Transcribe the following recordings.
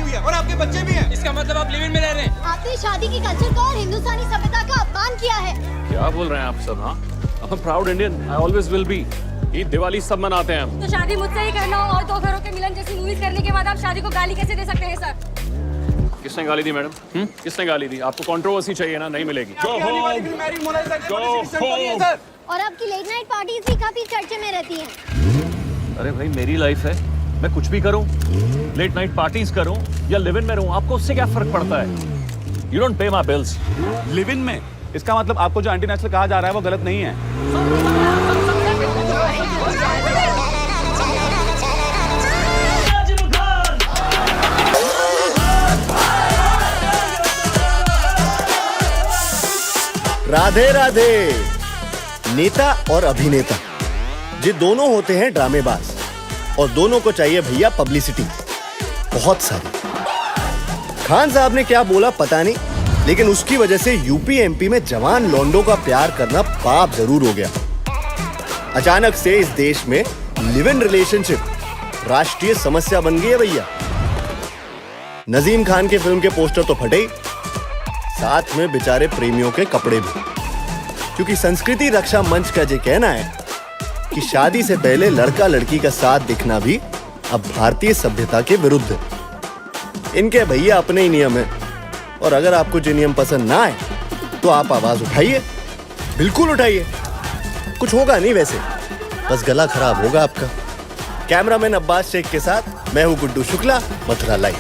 हुई है और आपके बच्चे भी हैं। इसका मतलब आप लिव इन में रह रहे हैं? आपने शादी की कल्चर को और हिंदुस्तानी सभ्यता का अपमान किया है। क्या बोल रहे हैं आप सब? हाँ, I'm a proud Indian. I always will be. Eid Diwali सब मनाते हैं हम। तो शादी मुझसे ही करना हो और दो घरों के मिलन जैसी मूवीज करने के बाद आप शादी को गाली कैसे दे सकते हैं सर? किसने गाली दी मैडम? किसने गाली दी? आपको कंट्रोवर्सी चाहिए ना? नहीं मिलेगी। और आपकी लेट नाइट पार्टीज भी काफी चर्चे में रहती हैं। अरे भाई मेरी लाइफ है, मैं कुछ भी करूं, लेट नाइट पार्टीज करूं या लिव इन में रहूं, आपको उससे क्या फर्क पड़ता है? You don't pay my bills. Live in में इसका मतलब आपको जो एंटी नेशनल कहा जा रहा है वो गलत नहीं है। राधे राधे। नेता और अभिनेता ये दोनों होते हैं ड्रामेबाज और दोनों को चाहिए भैया पब्लिसिटी बहुत सारी। खान साहब ने क्या बोला पता नहीं, लेकिन उसकी वजह से यूपी एमपी में जवान लौंडों का प्यार करना पाप जरूर हो गया। अचानक से इस देश में लिव इन रिलेशनशिप राष्ट्रीय समस्या बन गई है भैया। नजीम खान के फिल्म के पोस्टर तो फटे ही, साथ में बेचारे प्रेमियों के कपड़े भी, क्योंकि संस्कृति रक्षा मंच का ये कहना है कि शादी से पहले लड़का लड़की का साथ दिखना भी अब भारतीय सभ्यता के विरुद्ध है। इनके भैया अपने ही नियम है और अगर आपको जो नियम पसंद ना आए तो आप आवाज उठाइए, बिल्कुल उठाइए। कुछ होगा नहीं वैसे, बस गला खराब होगा आपका। कैमरामैन अब्बास शेख के साथ मैं हूं गुड्डू शुक्ला, मथुरा लाइव।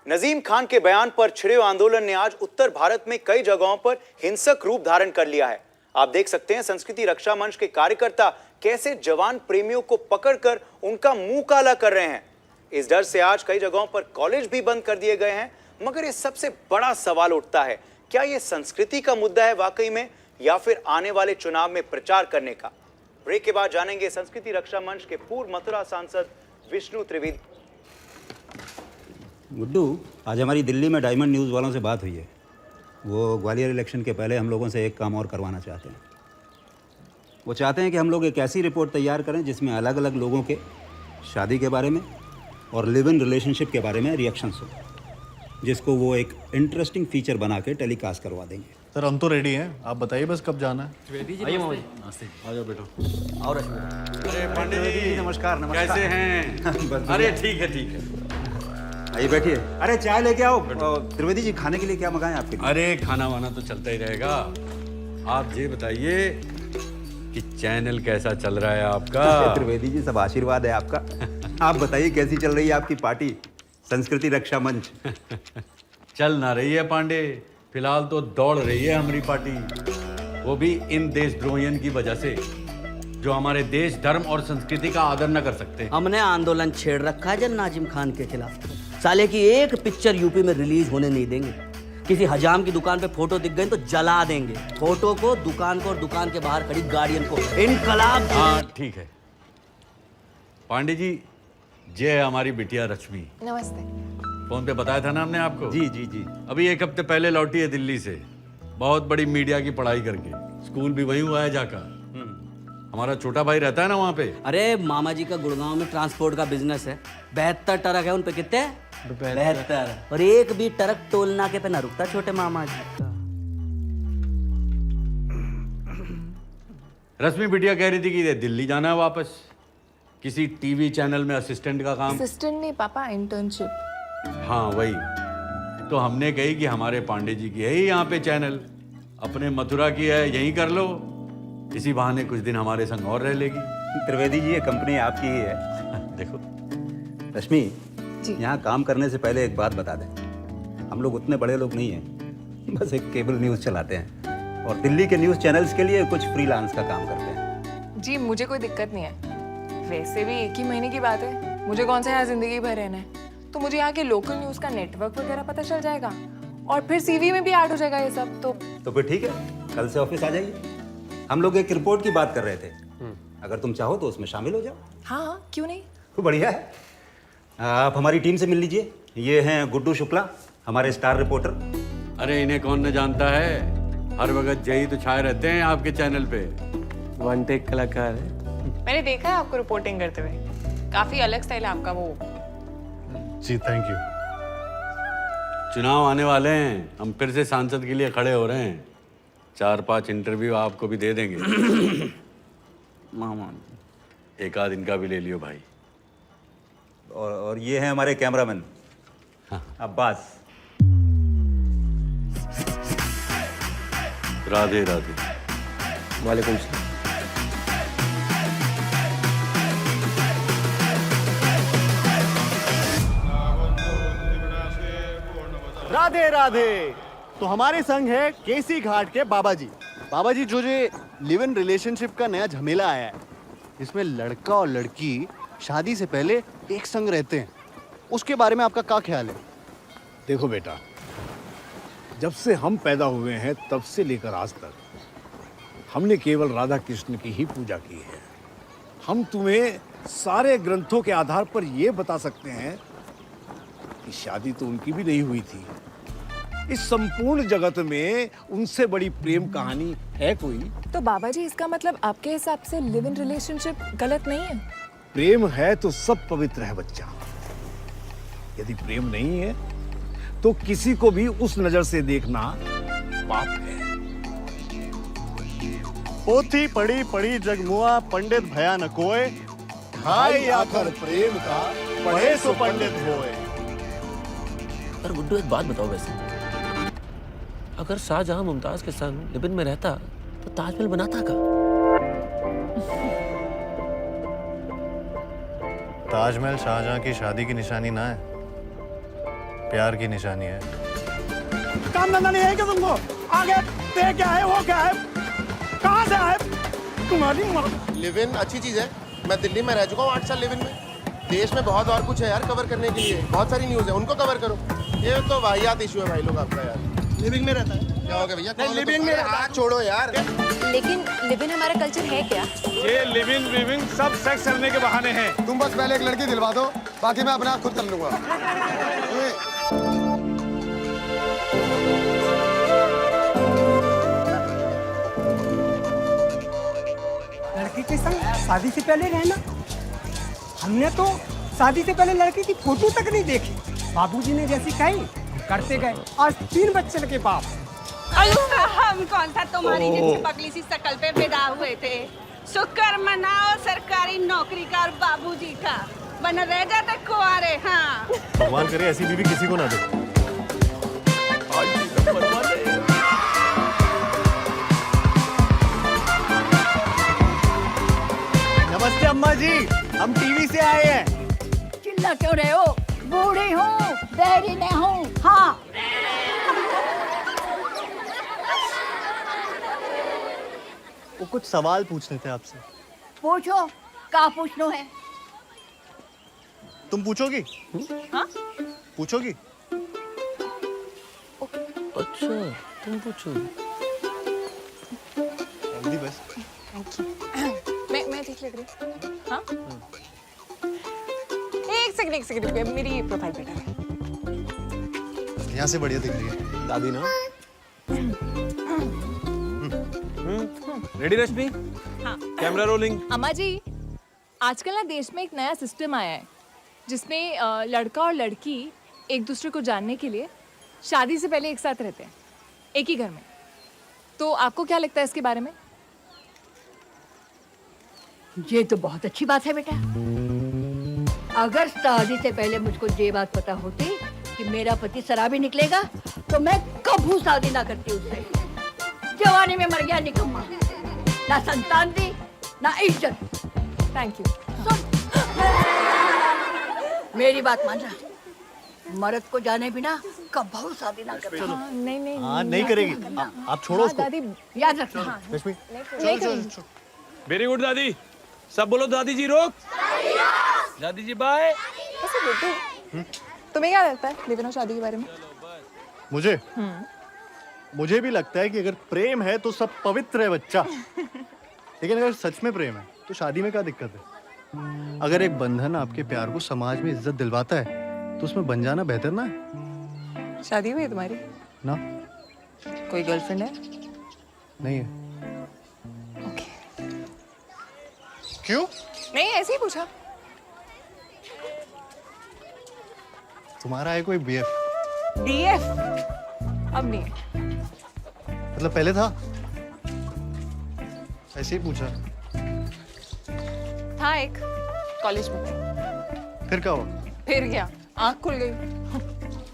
नजीम खान के बयान पर छिड़े आंदोलन ने आज उत्तर भारत में कई जगहों पर हिंसक रूप धारण कर लिया है। आप देख सकते हैं संस्कृति रक्षा मंच के कार्यकर्ता कैसे जवान प्रेमियों को पकड़कर उनका मुंह काला कर रहे हैं। इस डर से आज कई जगहों पर कॉलेज भी बंद कर दिए गए हैं। मगर ये सबसे बड़ा सवाल उठता है, क्या ये संस्कृति का मुद्दा है वाकई में, या फिर आने वाले चुनाव में प्रचार करने का? ब्रेक के बाद जानेंगे संस्कृति रक्षा मंच के पूर्व मथुरा सांसद विष्णु त्रिवेदी। गुड्डू, आज हमारी दिल्ली में डायमंड न्यूज़ वालों से बात हुई है। वो ग्वालियर इलेक्शन के पहले हम लोगों से एक काम और करवाना चाहते हैं। वो चाहते हैं कि हम लोग एक ऐसी रिपोर्ट तैयार करें जिसमें अलग अलग लोगों के शादी के बारे में और लिव इन रिलेशनशिप के बारे में रिएक्शंस हो, जिसको वो एक इंटरेस्टिंग फीचर बना के टेलीकास्ट करवा देंगे। सर हम तो रेडी हैं, आप बताइए बस कब जाना है। आ जाओ बेटो। अरे पंडित जी नमस्कार। नमस्कार, कैसे हैं? अरे ठीक है। आइए बैठिए। अरे चाय लेके आओ। त्रिवेदी जी खाने के लिए क्या मंगाएं आपके लिए? अरे खाना वाना तो चलता ही रहेगा। आप ये बताइए कि चैनल कैसा चल रहा है आपका? त्रिवेदी जी सब आशीर्वाद है आपका। आप बताइए कैसी चल रही है आपकी पार्टी संस्कृति रक्षा मंच? चल ना रही है पांडे, फिलहाल तो दौड़ रही है हमारी पार्टी, वो भी इन देशद्रोहियों की वजह से जो हमारे देश, धर्म और संस्कृति का आदर न कर सकते। हमने आंदोलन छेड़ रखा है जब नाजिम खान के खिलाफ। साले की एक पिक्चर यूपी में रिलीज होने नहीं देंगे। किसी हजाम की दुकान पे फोटो दिख गई तो जला देंगे फोटो को, दुकान को और दुकान के बाहर खड़ी गाड़ियन को। इनकलाब। हाँ ठीक है। पांडे जी, ये है हमारी बिटिया रश्मि। नमस्ते। फोन पे बताया था ना हमने आपको? जी। अभी एक हफ्ते पहले लौटी है दिल्ली से, बहुत बड़ी मीडिया की पढ़ाई करके। स्कूल भी वहीं हुआ है जाकर। हमारा छोटा भाई रहता है ना वहाँ पे। अरे मामा जी का गुड़गांव में ट्रांसपोर्ट का बिजनेस है। 72 ट्रक है, उन पे कितने? 72। और एक भी ट्रक टोल नाके पे ना रुकता छोटे मामा जी का। रश्मि बिटिया कह रही थी कि दिल्ली जाना है वापस, किसी टीवी चैनल में असिस्टेंट का काम। असिस्टेंट नहीं पापा, इंटर्नशिप। हाँ वही तो हमने कही कि हमारे पांडे जी की है ही यहाँ पे चैनल, अपने मथुरा की है, यहीं कर लो। इसी बहाने कुछ दिन हमारे संग और रह लेगी। त्रिवेदी जी ये कंपनी आपकी ही है। देखो रश्मि, यहाँ काम करने से पहले एक बात बता दें, हम लोग उतने बड़े लोग नहीं हैं, बस एक केबल न्यूज़ चलाते हैं और दिल्ली के न्यूज़ चैनल्स के लिए कुछ फ्रीलांस का काम करते हैं। जी मुझे कोई दिक्कत नहीं है, वैसे भी एक ही महीने की बात है, मुझे कौन सा यहाँ जिंदगी भर रहना है। तो मुझे यहाँ के लोकल न्यूज़ का नेटवर्क वगैरह पता चल जाएगा और फिर सीवी में भी ऐड हो जाएगा ये सब। तो फिर ठीक है, कल से ऑफिस आ जाइए। हम लोग एक रिपोर्ट की बात कर रहे थे, अगर तुम चाहो तो उसमें शामिल हो जाओ। हाँ क्यों नहीं। तो बढ़िया है, आप हमारी टीम से मिल लीजिए। ये हैं गुड्डू शुक्ला, हमारे स्टार रिपोर्टर। अरे इन्हें कौन न जानता है, हर वक्त यही तो छाए रहते हैं आपके चैनल पे। वन टेक कलाकार है। मैंने देखा है आपको रिपोर्टिंग करते हुए, काफी अलग स्टाइल है आपका वो। जी थैंक यू। चुनाव आने वाले हैं, हम फिर से सांसद के लिए खड़े हो रहे हैं। 4-5 इंटरव्यू आपको भी दे देंगे। मामा। एक आध इनका भी ले लियो भाई। और ये है हमारे कैमरामैन अब्बास। राधे राधे। वालेकुम सलाम। राधे राधे। तो हमारे संग है केसी घाट के बाबा जी। बाबा जी, जो ये लिव इन रिलेशनशिप का नया झमेला आया है, इसमें लड़का और लड़की शादी से पहले एक संग रहते हैं, उसके बारे में आपका क्या ख्याल है? देखो बेटा, जब से हम पैदा हुए हैं तब से लेकर आज तक हमने केवल राधा कृष्ण की ही पूजा की है। हम तुम्हें सारे ग्रंथों के आधार पर यह बता सकते हैं कि शादी तो उनकी भी नहीं हुई थी। इस संपूर्ण जगत में उनसे बड़ी प्रेम कहानी है कोई? तो बाबा जी, इसका मतलब आपके हिसाब से लिव इन रिलेशनशिप गलत नहीं है? प्रेम है तो सब पवित्र है बच्चा। यदि प्रेम नहीं है तो किसी को भी उस नजर से देखना पाप है। पोथी पढ़ी पढ़ी जगमुआ, पंडित भया न कोय, खाई आखर प्रेम का, पढ़े सो पंडित होए। पर गुड्डू, एक बात बताओ, वैसे अगर शाहजहां मुमताज के संग लिव इन में रहता तो ताजमहल बनाता का? ताजमहल शाहजहां की शादी की निशानी ना है, प्यार की निशानी है। काम धंधा नहीं है क्या तुमको? आगे ते क्या है, वो क्या है, कहाँ से आए तुम्हारी? लिव इन अच्छी चीज है। मैं दिल्ली में रह चुका हूँ 8 साल लिव इन में। देश में बहुत और कुछ है यार कवर करने के लिए, बहुत सारी न्यूज है, उनको कवर करो। ये तो वाहियात इशू है भाई लोग आपका यार। लिविंग में रहता है? क्या हो गया भैया? लिविंग में हाथ छोड़ो यार। लेकिन लिव इन हमारा कल्चर है क्या? ये लिविंग विविंग सब सेक्स करने के बहाने हैं। तुम बस पहले एक लड़की दिलवा दो, बाकी मैं अपने आप खुद कर लूंगा। लड़की के संग शादी से पहले रहना? हमने तो शादी से पहले लड़की की फोटो तक नहीं देखी। बाबूजी ने जैसी कही करते गए, आज 3 बच्चे के बाप। हम कौन सा तुम्हारी जैसी पगली सी शकल पे पैदा हुए थे? शुक्र मनाओ सरकारी नौकरी का और बाबूजी का, वरना रह जाते कुंवारे। हाँ, भगवान करे ऐसी बीवी किसी को ना दे। नमस्ते अम्मा जी, हम टीवी से आए हैं। चिल्ला क्यों रहे हो? बूढ़ी हूँ, बहरी नहीं हूँ। हाँ, वो कुछ सवाल पूछने थे आपसे। पूछो, क्या पूछनो है? तुम पूछोगी? हाँ? पूछोगी? अच्छा, तुम पूछो। बस। मैं ठीक लग रही हूँ? हाँ? एक सेकंड रुकिए, मेरी प्रोफाइल बेटर है। यहाँ से बढ़िया दिख रही है दादी ना। रेडी रश्मि? हाँ। Camera rolling. अम्मा जी, आजकल ना देश में एक नया सिस्टम आया है जिसमें लड़का और लड़की एक दूसरे को जानने के लिए शादी से पहले एक साथ रहते हैं, एक ही घर में। तो आपको क्या लगता है इसके बारे में? ये तो बहुत अच्छी बात है बेटा। अगर शादी से पहले मुझको ये बात पता होती कि मेरा पति शराबी निकलेगा तो मैं कभी शादी ना करती उससे। जवानी में मर गया निकम्मा, ना संतान दी ना इज्जत। Thank you. मेरी बात मान रहा, मर्द को जाने बिना कभी शादी ना कर। नहीं हाँ, नहीं करेगी। आप छोड़ो उसको। दादी याद रखना। रश्मि, नहीं करेंगे। वेरी गुड दादी। सब बोलो दादी जी रोक। दादी जी बाय। ऐसे गुड्डू, तुम्हें क्या लगता है लिव इन और शादी के बारे में? मुझे भी लगता है कि अगर प्रेम है तो सब पवित्र है बच्चा। लेकिन अगर सच में प्रेम है तो शादी में क्या दिक्कत है? अगर एक बंधन आपके प्यार को समाज में इज्जत दिलवाता है तो उसमें बन जाना बेहतर ना है? शादी हुई है तुम्हारी? ना, कोई गर्लफ्रेंड है? नहीं है। क्यों? नहीं, ऐसे ही पूछा। तुम्हारा है कोई बीएफ? डीएफ अब नहीं है। मतलब पहले था? ऐसे ही पूछा। था एक कॉलेज में। फिर क्या हुआ? फिर क्या, आँख खुल गई।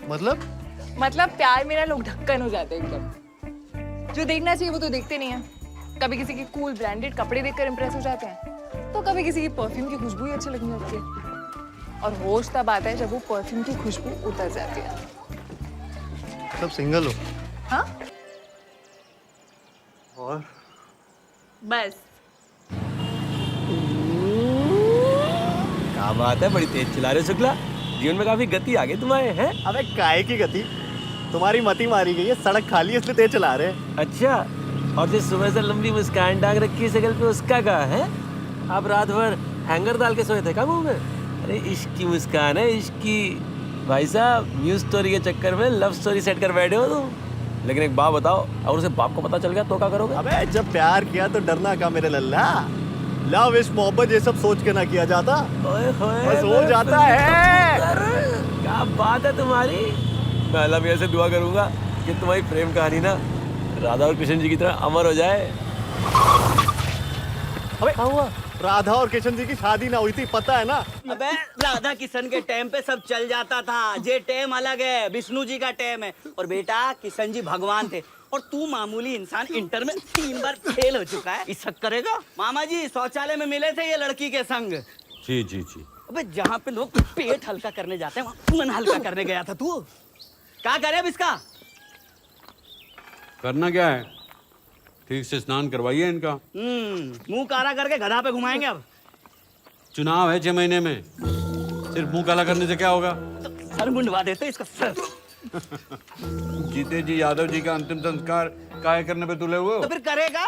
मतलब प्यार में ना लोग ढक्कन हो जाते हैं एकदम। जो देखना चाहिए वो तो देखते नहीं है। कभी किसी के कूल ब्रांडेड कपड़े देखकर इंप्रेस हो जाते हैं, तो कभी किसी की परफ्यूम की खुशबू ही अच्छी लगने लगती है। और होश तब आता है जब वो परफ्यूम की खुशबू उतर जाती है। सब सिंगल हो? हाँ, और बस। क्या बात है, बड़ी तेज चला रहे हो शुक्ला। जीवन में काफी गति आ गई तुम्हारे, हैं? अबे काहे की गति, तुम्हारी मती मारी गई है, सड़क खाली है इसलिए तेज चला रहे हैं। अच्छा, और जो सुबह से लंबी मुस्कान डांग रखी है शक्ल पे, उसका क्या है? आप रात भर हैंगर डाल के सोए थे क्या मुंह में? अरे इश्क की मुस्कान है, इश्क की। भाई साहब, न्यूज स्टोरी के चक्कर में लव स्टोरी सेट कर बैठे हो तुम। लेकिन एक बात बताओ, अगर उसे बाप को पता चल गया तो क्या करोगे? अबे जब प्यार किया तो डरना का मेरे लल्ला। लव इश्क मोहब्बत ये सब सोच के ना किया जाता, बस हो जाता है। क्या बात है तुम्हारी। मैं अल्लाह मियां से दुआ करूंगा कि तुम्हारी प्रेम कहानी ना राधा और कृष्ण जी की तरह अमर हो जाए। अबे क्या हुआ? राधा और किशन जी की शादी ना हुई थी, पता है ना? अबे राधा किशन के टाइम पे सब चल जाता था। ये टाइम अलग है, विष्णु जी का टाइम है। और बेटा किशन जी भगवान थे, और तू मामूली इंसान। इंटर में 3 बार फेल हो चुका है, इस शक करेगा? मामा जी शौचालय में मिले थे ये लड़की के संग। जी जी जी। अबे जहाँ पे लोग पेट हल्का करने जाते हैं, वहाँ मन हल्का करने गया था तू। क्या करे अब इसका? करना क्या है, ठीक से स्नान करवाइए इनका। मुंह काला करके गधा पे घुमाएंगे अब। चुनाव है 6 महीने में, सिर्फ मुंह काला करने से क्या होगा? सर मुंडवा देते इसका सर। जीते जी यादव जी का अंतिम संस्कार काहे करने पे तुले हुए हो? तो फिर करेगा।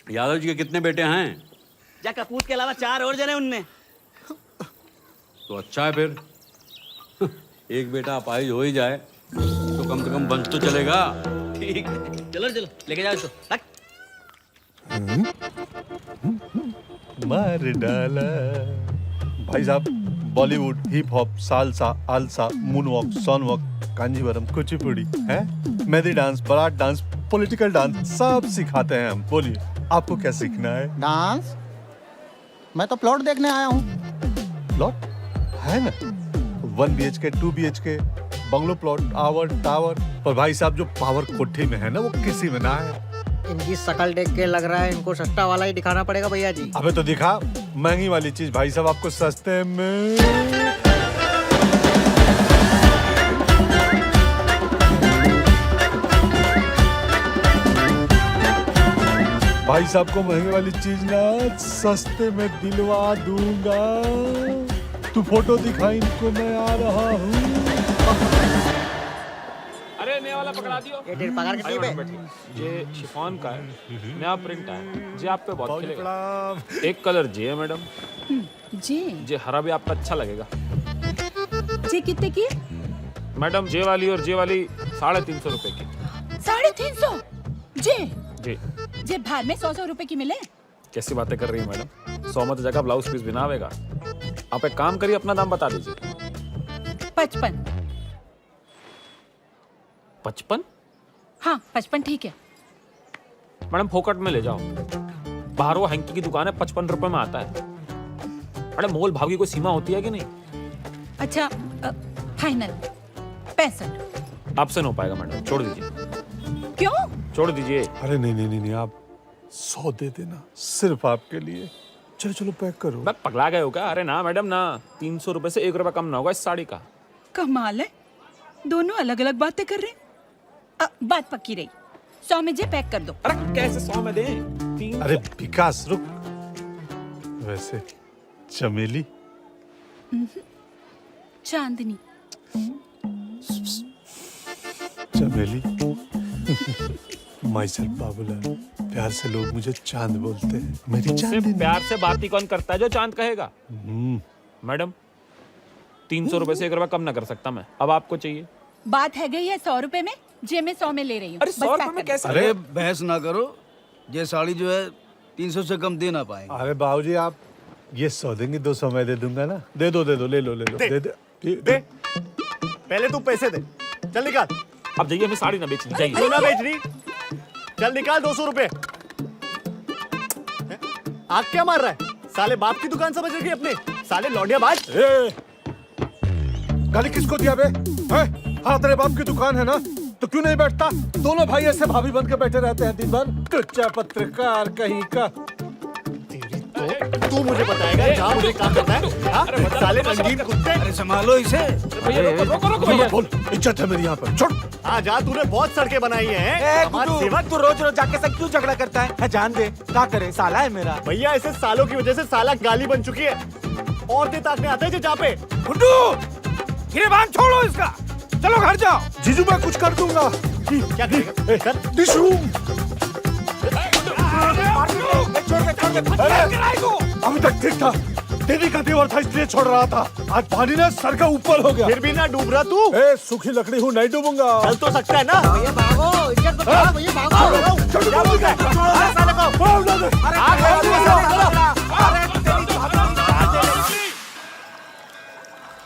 यादव जी के कितने बेटे हैं? जा कपूत के अलावा 4 और जने उनने। तो अच्छा है फिर। एक बेटा अपाहिज हो ही जाए तो कम से कम वंश तो चलेगा। ठीक, चलो चलो लेके जाओ इसको। मार डाला। भाई साहब, बॉलीवुड, हिप हॉप, सालसा, आलसा, मूनवॉक, सॉनवॉक, कांजीवरम, कुचिपुड़ी है, mehndi dance, baraat dance, political dance, सब सिखाते हैं हम। बोलिए आपको क्या सीखना है? डांस? मैं तो प्लॉट देखने आया हूँ। प्लॉट है ना, 1 BHK, 2 BHK, bungalow plot, tower. पर भाई साहब जो पावर कोठी में है ना, वो किसी में ना है। इनकी शकल देख के लग रहा है इनको सस्ता वाला ही दिखाना पड़ेगा भैया जी। अबे तो दिखा महंगी वाली चीज भाई साहब आपको सस्ते में। भाई साहब को महंगे वाली चीज ना सस्ते में दिलवा दूंगा। तू फोटो दिखा इनको, मैं आ रहा हूँ। अरे नया वाला पकड़ा दियो। ये डेढ़ पगार कितनी पे? ये शिफॉन का है, नया प्रिंट है जी, आप पे बहुत खिलेगा। एक कलर जी है मैडम जी, हरा भी आपका अच्छा लगेगा। जी कितने की? मैडम जे वाली और जे वाली 350 रुपए की। 350? जी जी जे भार में 100 रुपए की मिले। कैसी बातें कर रही है मैडम, 100 मत जगह ब्लाउज पीस बिना आवेगा। आप एक काम करिए, अपना दाम बता दीजिए। 55। 55? हाँ 55 ठीक है। मैडम फोकट में ले जाओ, बाहर वो हैंकी की दुकान है, 55 रुपए में आता है। मैडम मोल भाव की कोई सीमा होती है कि नहीं? अच्छा फाइनल 65। आपसे नहीं हो पाएगा मैडम, छोड़ दीजिए। क्यों? छोड़ दीजिए। अरे नहीं, आप 100 दे देना, सिर्फ आपके लिए। चलो पैक करो। मैं पगला गए हो क्या? अरे ना मैडम ना, 300 रुपए से 1 रुपया कम ना होगा इस साड़ी का। कमाल है, दोनों अलग अलग बातें कर रहे हैं। बात पक्की रही, 100 में जे पैक कर दो। अरे कैसे 100 में दें? अरे विकास रुक, वैसे चमेली चांदनी चमेली माई सेल्फ बाबूलाल, प्यार से लोग मुझे चांद बोलते हैं। मेरी चांद प्यार से बात ही कौन करता है जो चांद कहेगा? मैडम 300 रुपए से 1 रुपया कम ना कर सकता मैं। अब आपको चाहिए? बात है गई है 100 रुपए में, जे मैं 100 में ले रही हूँ। अरे 100 रुपए में कैसे? अरे बहस ना करो, ये साड़ी जो है 300 से कम दे ना पाएंगे। अरे बाबूजी आप ये 100 देंगे 200 मैं दे दूंगा ना। दे दो ले लो दे पहले तू पैसे दे, चल निकाल। अब जाइए, हमें साड़ी ना बेचनी चाहिए। क्यों ना बेच रही, चल निकाल 200 रुपए। आग क्या मार रहा है, साले बाप की दुकान समझ रखी अपने, साले लौंडिया बाज। गाली किसको दिया बे? हाँ तेरे बाप की दुकान है ना, तो क्यों नहीं बैठता? दोनों भाई ऐसे भाभी बन के बैठे रहते हैं दिन भर। कच्चा पत्रकार कहीं का। तू मुझे बताएगा जहाँ मुझे काम करना है? साले रंगीन कुत्ते। अरे संभालो इसे। बोल, इज्जत है मेरी यहाँ पर, छोड़। हाँ जा, तूने बहुत सड़कें बनाई हैं। तू रोज रोज जाके सब क्यों झगड़ा करता है? जान दे, क्या करे, साला है मेरा। भैया ऐसे सालों की वजह से साला गाली बन चुकी है। औरतें ताकने आते हैं जहाँ पे। गिरबान छोड़ो इसका, चलो घर जाओ। जीजू मैं कुछ कर दूंगा। क्या करेगा? अभी तक ठीक था, तेरी का देवर था इसलिए छोड़ रहा था। आज पानी ने सर का ऊपर हो गया। फिर भी ना डूब रहा तू। सूखी लकड़ी हूँ, नहीं डूबूंगा। चल तो सकता है ना। भैया भागो, इज्जत बचाओ, भैया भागो। क्या बोलता है?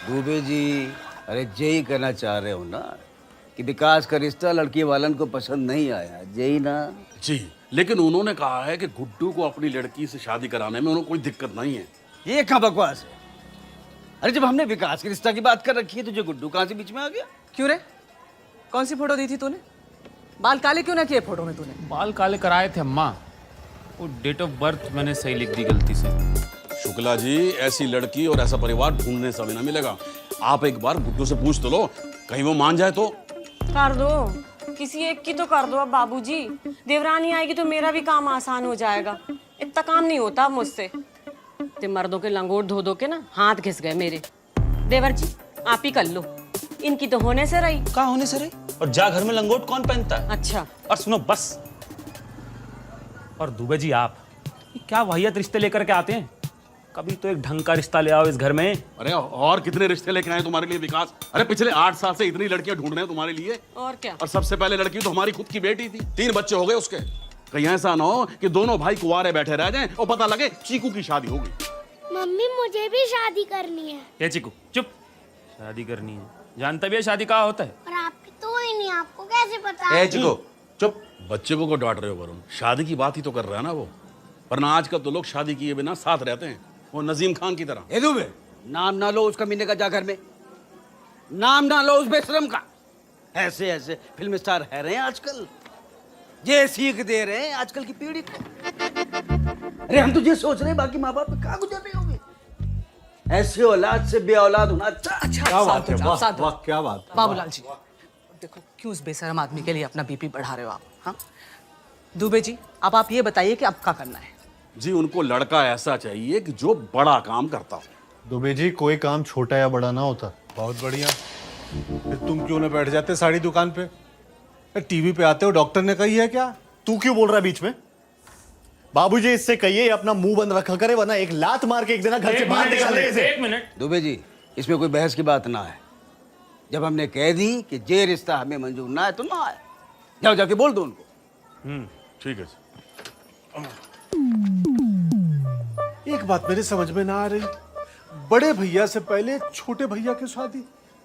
दुबे जी, अरे यही कहना चाह रहे हो ना कि विकास का रिश्ता लड़की वालन को पसंद नहीं आया, यही ना? जी, लेकिन उन्होंने कहा है कि गुड्डू को अपनी लड़की से शादी कराने में उन्हें कोई दिक्कत नहीं है। ये क्या बकवास है? अरे जब हमने विकास के रिश्ता की बात कर रखी है तो जो गुड्डू कहाँ से बीच में आ गया? क्यों रे, कौन सी फोटो दी थी तूने? बाल काले क्यों ना किए फोटो में तूने? बाल काले कराए थे अम्मा, वो डेट ऑफ बर्थ मैंने सही लिख दी गलती से। शुक्ला जी, ऐसी लड़की और ऐसा परिवार ढूंढने से भी ना मिलेगा। आप एक बार गुड्डू से पूछ तो लो, कहीं वो मान जाए तो। कर दो, किसी एक की तो कर दो अब बाबूजी। देवरानी आएगी तो मेरा भी काम आसान हो जाएगा। इतना काम नहीं होता अब मुझसे। ते मर्दों के लंगोट धो धो के ना हाथ घिस गए मेरे। देवर जी आप ही कर लो, इनकी तो होने से रही। कहाँ होने से रही? और जा घर में लंगोट कौन पहनता है? अच्छा, और सुनो बस। और दुबे जी आप क्या वाहियात रिश्ते लेकर के आते हैं? कभी तो एक ढंग का रिश्ता ले आओ इस घर में। अरे और कितने रिश्ते लेके आए तुम्हारे लिए विकास? अरे पिछले 8 साल से इतनी लड़कियां ढूंढ रहे हैं तुम्हारे लिए। और क्या? और सबसे पहले लड़की तो हमारी खुद की बेटी थी। 3 बच्चे हो गए उसके। कहीं ऐसा ना हो कि दोनों भाई कुंवारे बैठे रह जाएं और पता लगे चीकू की शादी हो गई। मम्मी मुझे भी शादी करनी है। ये चीकू चुप, शादी करनी है? जानता भी है शादी कहाँ होता है? और आपकी तो ही नहीं, आपको कैसे पता? चीकू चुप, बच्चे को डांट रहे हो वरुण? शादी की बात ही तो कर रहा है ना वो। वरना आजकल तो लोग शादी किए बिना साथ रहते हैं, वो नजीम खान की तरह। ए दुबे, नाम ना लो उसका मीने का जा घर में, नाम ना लो उस बेशरम का। ऐसे ऐसे फिल्म स्टार है रहे हैं आजकल, ये सीख दे रहे हैं आजकल की पीढ़ी को। अरे हम तो ये सोच रहे हैं बाकी माँ बाप कहाँ गुजर रहे होंगे। ऐसे औलाद से बे औलाद होना अच्छा। क्या बात है, वाह क्या बात। बाबूलाल जी देखो, क्यों उस बेशरम आदमी के लिए अपना बीपी बढ़ा रहे हो आप? हाँ दुबे जी, अब आप ये बताइए कि अब क्या करना है? जी, उनको लड़का ऐसा चाहिए कि जो बड़ा काम करता हो। दुबे जी, कोई काम छोटा या बड़ा ना होता। बहुत बढ़िया। फिर तुम क्यों ना बैठ जाते साड़ी दुकान पे? टीवी पे आते हो, डॉक्टर ने कही है क्या? तू क्यों बोल रहा है बीच में? बाबूजी इससे कहिए अपना मुंह बंद रखा करे, वरना एक लात मार के एक दिन घर से बाहर निकाल दे इसे। 1 मिनट दुबे जी, इसमें कोई बहस की बात ना है। जब हमने कह दी कि ये रिश्ता हमें मंजूर ना है तो ना है। जाओ जाके बोल दो उनको। ठीक है। एक बात मेरे समझ में ना आ रही, बड़े भैया से पहले छोटे भैया की शादी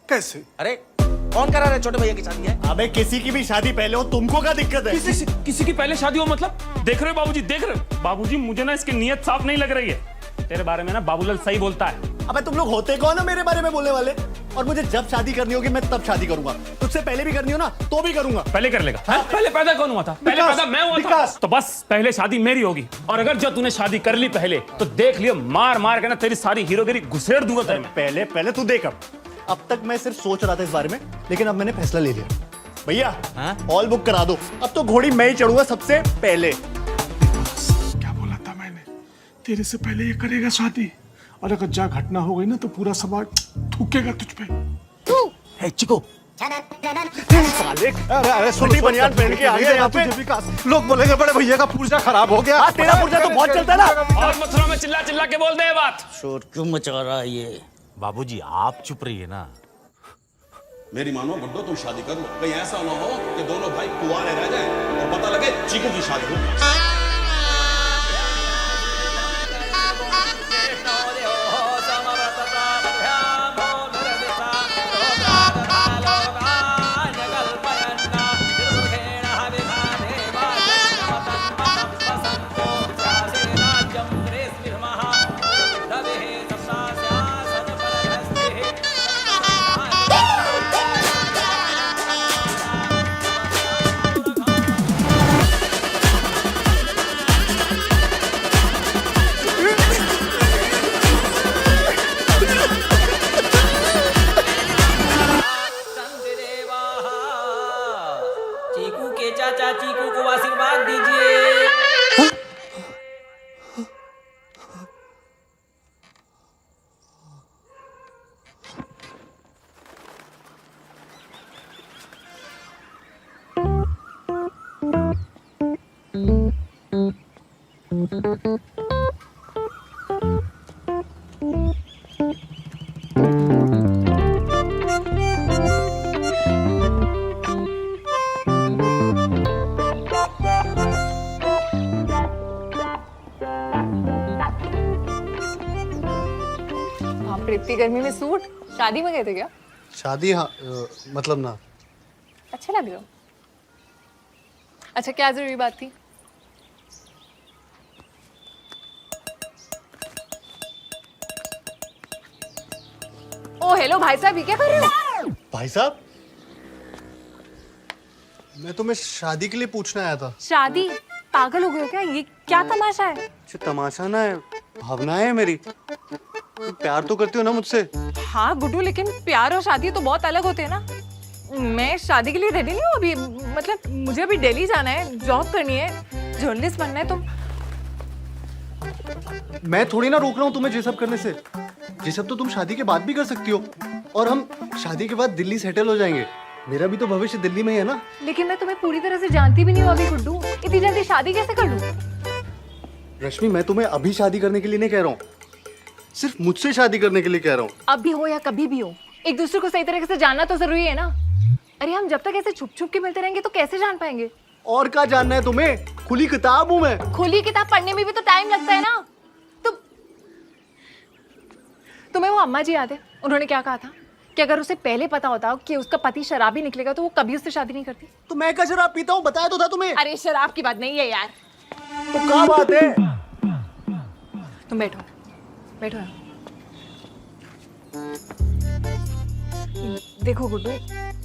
कैसे? अरे कौन करा रहा है छोटे भैया की शादी है? अबे किसी की भी शादी पहले हो, तुमको क्या दिक्कत है? किसी की पहले शादी हो मतलब? देख रहे हो बाबूजी, देख रहे हो बाबूजी, मुझे ना इसकी नीयत साफ नहीं लग रही है। तेरे बारे में ना बाबूलाल सही बोलता है। अबे तुम लोग होते कौन है मेरे बारे में बोलने वाले? और मुझे जब शादी करनी होगी मैं तब शादी करूंगा। तुझसे पहले भी करनी हो ना तो भी करूंगा। पहले कर लेगा? हाँ? पहले पैदा कौन हुआ था? पहले पैदा मैं हुआ था। तो बस पहले शादी मेरी होगी। और अगर जो तूने शादी कर ली पहले, तो देख लियो मार मार के ना तेरी सारी हीरोगिरी घुसेड़ दूंगा तेरे में। पहले तू देख। अब तक मैं सिर्फ सोच रहा था इस बारे में, लेकिन अब मैंने फैसला ले लिया। भैया हॉल बुक करा दो, अब तो घोड़ी मैं ही चढ़ूंगा सबसे पहले। क्या बोला था मैंने? तेरे से पहले ये करेगा शादी, और अगर जा घटना हो गई ना तो पूरा समाज थूकेगा तुझ पे। हे चिको, साले अरे सुनी बनियान पहन के आ गया यहाँ पे। विकास, लोग बोलेंगे बड़े भैया का पुर्जा खराब हो गया। तेरा पुर्जा तो बहुत चलता है ना। और मथुरा में चिल्ला चिल्ला के बोल दे ये बात। शोर क्यों मचा रहा है ये? बाबूजी आप चुप रहिए ना। मेरी मानो गुड्डो, तुम शादी कर लो। कहीं ऐसा ना हो कि दोनों भाई कुंवारे रह जाएं और पता लगे चीकू की शादी हो गई। चीकू को आशीर्वाद दीजिए। बाप रे, इतनी गर्मी में सूट? शादी में गए थे क्या? शादी हाँ मतलब ना। अच्छा लग रहे हो। अच्छा, क्या जरूरी बात थी? ओ हेलो भाई साहब, ये क्या कर रहे हो? भाई साहब, मैं तुम्हें शादी के लिए पूछने आया था। शादी? पागल हो गए हो क्या? ये क्या तमाशा है? तमाशा ना है, भावना है मेरी। तुम प्यार तो करती हो ना मुझसे? हाँ गुड्डू, लेकिन प्यार और शादी तो बहुत अलग होते हैं ना। मैं शादी के लिए रेडी नहीं हूँ अभी। मतलब मुझे अभी दिल्ली जाना है, जॉब करनी है, जर्नलिस्ट बनना है। तुम मैं थोड़ी ना रोक रहा हूँ तुम्हें ये सब करने से। ये सब तो तुम शादी के बाद भी कर सकती हो, और हम शादी के बाद दिल्ली सेटल हो जाएंगे। मेरा भी तो भविष्य दिल्ली में ही है ना। लेकिन मैं तुम्हें पूरी तरह से जानती भी नहीं हूँ अभी गुड्डू। इतनी जल्दी शादी कैसे कर लूँ? रश्मि, मैं तुम्हें अभी शादी करने के लिए नहीं कह रहा हूँ, सिर्फ मुझसे शादी करने के लिए कह रहा हूँ। अभी हो या कभी भी हो, एक दूसरे को सही तरीके से जानना तो जरूरी है ना। अरे हम जब तक ऐसे छुप छुप के मिलते रहेंगे तो कैसे जान पाएंगे? और क्या जानना है तुम्हें? खुली किताब हूँ मैं। खुली किताब पढ़ने में भी तो टाइम लगता है ना। तुम्हें वो अम्मा जी याद है? उन्होंने क्या कहा था कि अगर उसे पहले पता होता कि उसका पति शराबी निकलेगा तो वो कभी उससे शादी नहीं करती। तो मैं क्या शराब पीता हूँ? बताया तो था तुम्हें। अरे शराब की बात नहीं है यार। तो क्या बात है? तुम बैठो, बैठो। देखो गुड्डू,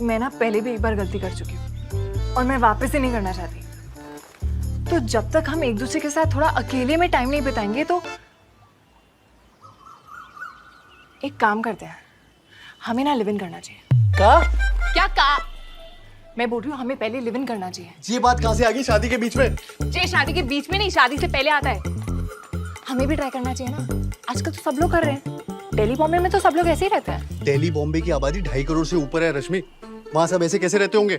मैं ना पहले भी एक बार गलती कर चुकी हूँ और मैं वापस से नहीं करना चाहती। तो जब तक हम एक दूसरे के साथ थोड़ा अकेले में टाइम नहीं बिताएंगे तो एक काम करते हैं, हमें ना लिव इन करना चाहिए। क्या का? मैं बोल रही हूँ हमें पहले लिव इन करना चाहिए। ये बात कहाँ से आ गई शादी के बीच में? ये शादी के बीच में नहीं, शादी से पहले आता है। हमें भी ट्राई करना चाहिए ना। आजकल तो सब लोग कर रहे हैं। दिल्ली बॉम्बे में तो सब लोग ऐसे ही रहते हैं। दिल्ली बॉम्बे की आबादी 2.5 करोड़ से ऊपर है रश्मि। वहाँ सब ऐसे कैसे रहते होंगे?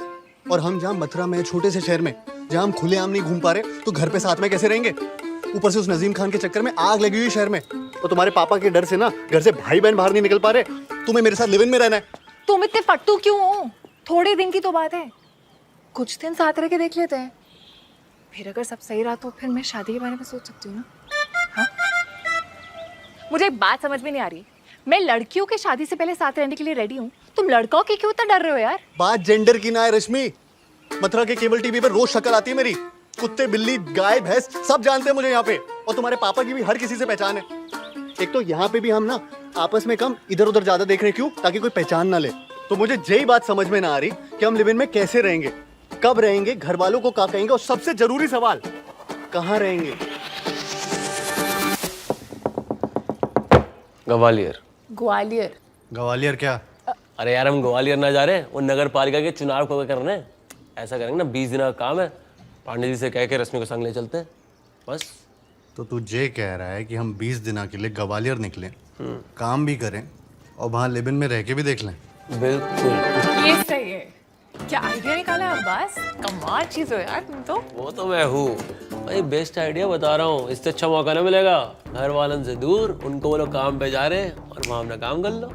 और हम जहाँ मथुरा में, छोटे से शहर में, जहाँ हम खुलेआम नहीं घूम पा रहे, तो घर पे साथ में कैसे रहेंगे? ऊपर से उस नजीम खान के चक्कर में आग लगी हुई शहर में। तो तुम्हारे पापा के डर से ना घर से भाई बहन बाहर नहीं निकल पा रहे। तुम्हें मेरे साथ लिव इन में रहना है। तुम इतने फट्टू क्यों हो? थोड़े दिन की तो बात है, कुछ दिन साथ रह के देख लेते हैं। फिर अगर सब सही रहा तो फिर मैं शादी के बारे में सोच सकती हूँ ना। हाँ? मुझे एक बात समझ में नहीं आ रही। मैं लड़कियों के शादी से पहले साथ रहने के लिए रेडी हूँ, तुम लड़कों की क्यों इतना डर रहे हो यार? बात जेंडर की ना है रश्मि। मथुरा के केबल टीवी पर रोज शक्ल आती है मेरी। कुत्ते, बिल्ली, गाय, भैंस सब जानते हैं मुझे यहाँ पे। और तुम्हारे पापा की भी हर किसी से पहचान है। एक तो यहाँ पे भी हम ना आपस में कम, इधर उधर ज्यादा देख रहे। क्यों? ताकि कोई पहचान ना ले। तो मुझे यही बात समझ में ना आ रही कि हम लिव इन में कैसे रहेंगे, कब रहेंगे, घर वालों को क्या कहेंगे, और सबसे जरूरी सवाल, कहाँ रहेंगे? ग्वालियर। ग्वालियर? ग्वालियर क्या? अरे यार, हम ग्वालियर ना जा रहे हैं, वो नगर पालिका के चुनाव को करने। ऐसा करेंगे ना, 20 दिन का काम है, पांडे जी से कह के रश्मि को संग ले चलते हैं बस। तो तू ये कह रहा है कि हम 20 दिन के लिए ग्वालियर निकलें, काम भी करें और वहाँ लिव इन में रह के भी देख लें? बिल्कुल, ये सही है। क्या आइडिया निकाला है अब्बास, कमाल चीज हो यार तुम तो। वो तो मैं हूँ भाई, बेस्ट आइडिया बता रहा हूँ। इससे अच्छा मौका ना मिलेगा। घर वालों से दूर, उनको बोलो काम पे जा रहे हैं और वहाँ अपना काम कर लो।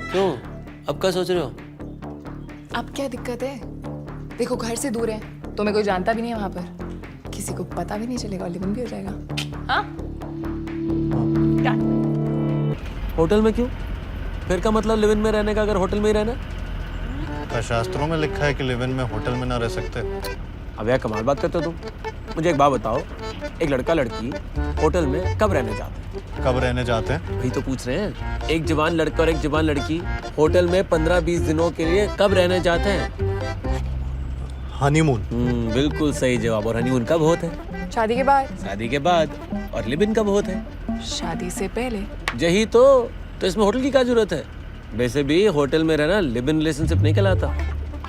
क्यों, अब क्या सोच रहे हो? अब क्या दिक्कत है? देखो घर से दूर है तो मैं कोई जानता भी नहीं है वहाँ पर, किसी को पता भी नहीं चलेगा, लिव इन भी हो जाएगा। हाँ? होटल में क्यों? फिर का मतलब लिव इन में रहने का, अगर होटल में ही रहना? शास्त्रों में लिखा है कि लिव इन में होटल में ना रह सकते। अब यार कमाल बात करते हो तुम। मुझे एक बात बताओ, एक लड़का लड़की होटल में कब रहने जाते हैं? कब रहने जाते हैं? वही तो पूछ रहे हैं। एक जवान लड़का और एक जवान लड़की होटल में 15-20 दिनों के लिए कब रहने जाते हैं? हनीमून। बिल्कुल सही जवाब। और हनीमून कब होता है? शादी के बाद। शादी के बाद। और लिव इन कब होता है? शादी से पहले। यही तो इसमें होटल की क्या जरूरत है? वैसे भी होटल में रहना लिव इन रिलेशनशिप नहीं कहलाता।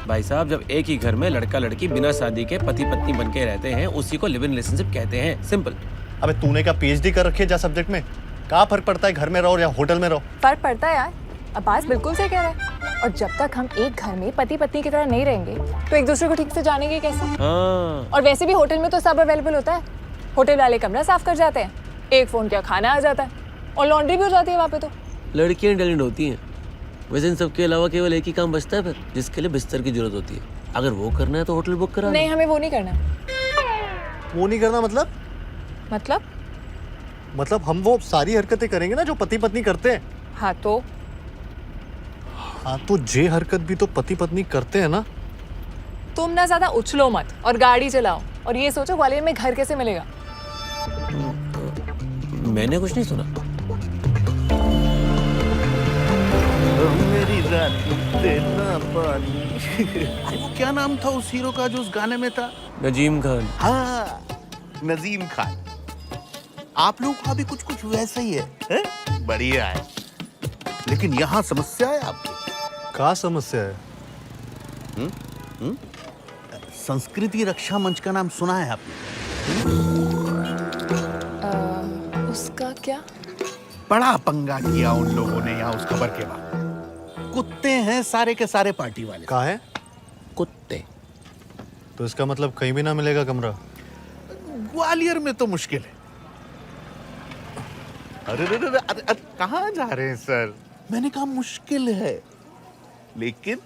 भाई साहब, जब एक ही घर में लड़का लड़की बिना शादी के पति पत्नी बन के रहते हैं, उसी को लिव इन रिलेशनशिप कहते हैं। सिंपल। अबे तूने क्या पीएचडी कर रखी है जा सब्जेक्ट में? क्या फर्क पड़ता है घर में रहो या होटल में रहो? फर्क पड़ता है यार, अब्बास बिल्कुल सही कह रहा है। और जब तक हम एक घर में पति पत्नी की तरह नहीं रहेंगे तो एक दूसरे को ठीक से जानेंगे कैसे? हाँ। और वैसे भी होटल में तो सब अवेलेबल होता है। होटल वाले कमरा साफ कर जाते हैं, एक फोन का खाना आ जाता है और लॉन्ड्री भी हो जाती है वहाँ पे। तो लड़कियां इंटेलिजेंट होती हैं। वैसे इन सब के अलावा केवल एक ही काम बचता है फिर, जिसके लिए बिस्तर की जरूरत होती है। अगर वो करना है तो होटल बुक करा। नहीं, हमें वो नहीं करना। वो नहीं करना मतलब? मतलब हम वो सारी हरकतें करेंगे ना जो पति पत्नी करते हैं। हाँ तो जे हरकत भी तो पति पत्नी करते हैं ना। तुम ना ज्यादा उछलो मत और गाड़ी चलाओ और ये सोचो ग्वालियर में घर कैसे मिलेगा। मैंने कुछ नहीं सुना। मेरी रानी देना पानी। अरे वो क्या नाम था उस हीरो का जो उस गाने में था? नजीम खान। हाँ, नजीम खान। आप लोगों का भी कुछ कुछ वैसा ही है? बढ़िया है। लेकिन यहाँ समस्या है आपकी। क्या समस्या है? संस्कृति रक्षा मंच का नाम सुना है आपने? उसका क्या? बड़ा पंगा किया उन लोगों ने यहाँ उस खबर के बाद। कुत्ते हैं सारे के सारे पार्टी वाले। कहाँ है? कुत्ते। तो इसका मतलब कहीं भी ना मिलेगा कमरा? ग्वालियर में तो मुश्किल है। अरे कहाँ जा रहे हैं सर? मैंने कहा मुश्किल है लेकिन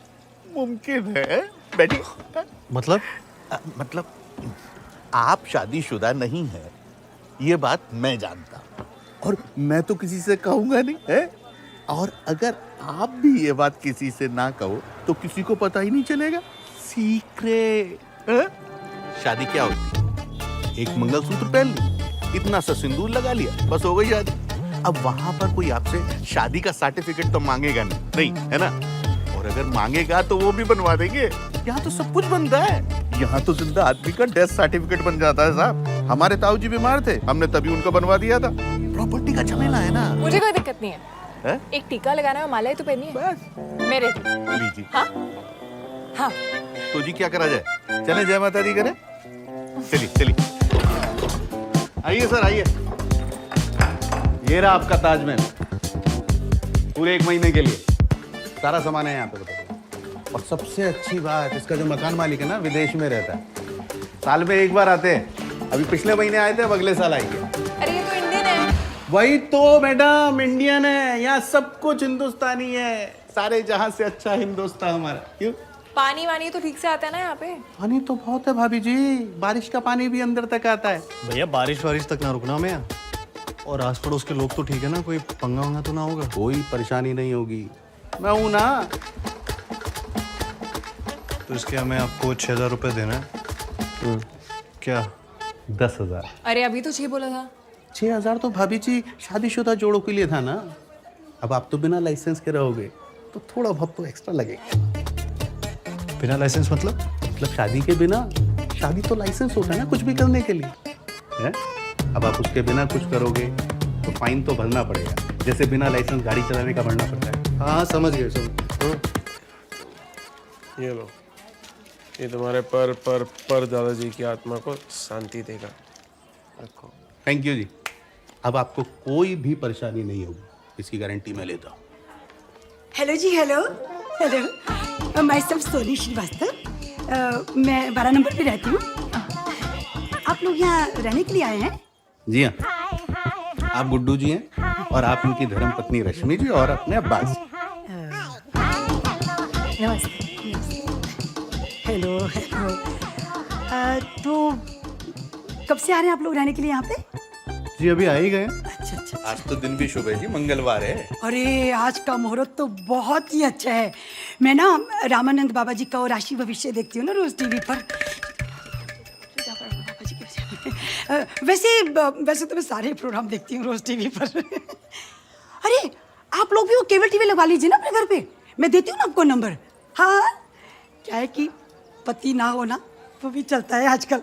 मुमकिन है। बैठिए। मतलब आप शादीशुदा नहीं है, ये बात मैं जानता हूँ और मैं तो किसी से कहूंगा नहीं है। और अगर आप भी ये बात किसी से ना कहो तो किसी को पता ही नहीं चलेगा। सीक्रेट। शादी क्या होती है? एक मंगलसूत्र पहन लिया, इतना सा सिंदूर लगा लिया, बस हो गई शादी। अब वहां पर कोई आपसे शादी का सर्टिफिकेट तो मांगेगा नहीं, है ना? और अगर मांगेगा तो वो भी बनवा देंगे। यहाँ तो सब कुछ बनता है। यहाँ तो जिंदा आदमी का डेथ सर्टिफिकेट बन जाता है साहब। हमारे ताऊ जी बीमार थे, हमने तभी उनको बनवा दिया था। प्रॉपर्टी का झमेला है ना। मुझे कोई दिक्कत नहीं है। एक टीका लगाना है, माला ही तो पहनी है। बस मेरे लीजिए। हाँ। तो जी क्या करा जाए? चले जय माता दी करें? चलिए। आइए सर, आइए। ये रहा आपका ताजमहल, पूरे 1 महीने के लिए। सारा सामान है यहाँ पे, बताइए। और सबसे अच्छी बात, इसका जो मकान मालिक है ना, विदेश में रहता है। साल में 1 बार आते हैं। अभी पिछले महीने आए थे, अब अगले साल आएंगे। अरे ये तो इंडियन है। वही तो मैडम, इंडियन है। यहाँ सब कुछ हिंदुस्तानी है। सारे जहां से अच्छा हिंदुस्तान हमारा। क्यों? पानी वानी तो ठीक से आता है ना यहाँ पे? पानी तो बहुत है भाभी जी, बारिश का पानी भी अंदर तक आता है। भैया बारिश तक ना रुकना हमें। और आस पड़ोस के लोग तो ठीक है ना? कोई पंगा वंगा तो ना होगा? कोई परेशानी नहीं होगी, मैं हूं ना। तो इसके हमें आपको 6,000 रुपए देना है। क्या? 10,000। अरे अभी तो 6 बोला था। 6,000 तो भाभी जी शादीशुदा जोड़ों के लिए था ना। अब आप तो बिना लाइसेंस के रहोगे तो थोड़ा बहुत तो एक्स्ट्रा लगेगा। बिना लाइसेंस मतलब? मतलब शादी के बिना। शादी तो लाइसेंस होता है ना कुछ भी करने के लिए, है? अब आप उसके बिना कुछ करोगे तो फाइन तो भरना पड़ेगा, जैसे बिना लाइसेंस गाड़ी चलाने का भरना पड़ता है। हाँ समझ गए, ये लो, ये तुम्हारे पर दादाजी की आत्मा को शांति देगा। रखो। थैंक यू जी। अब आपको कोई भी परेशानी नहीं होगी, इसकी गारंटी मैं लेता हूँ। हेलो जी, हेलो। मैं सब सोनी श्रीवास्तव, मैं 12 नंबर पे रहती हूँ। आप लोग यहाँ रहने के लिए आए हैं? जी हाँ, आप गुड्डू जी हैं और आप उनकी धर्मपत्नी रश्मि जी और अपने अब्बास। नमस्ते। हेलो। तो कब से आ रहे हैं आप लोग रहने के लिए यहाँ पे? जी अभी आ ही गए। अच्छा। आज तो दिन भी शुभ है जी, मंगलवार है। अरे आज का मुहूर्त तो बहुत ही अच्छा है। मैं ना रामानंद बाबा जी का और राशि भविष्य देखती हूँ ना रोज टीवी पर। वैसे तो मैं सारे प्रोग्राम देखती हूँ रोज टीवी पर। अरे आप लोग भी वो केबल टीवी लगवा लीजिए ना अपने घर पे, मैं देती हूँ ना आपको नंबर। हाँ, क्या है कि पति ना होना वो भी चलता है आजकल,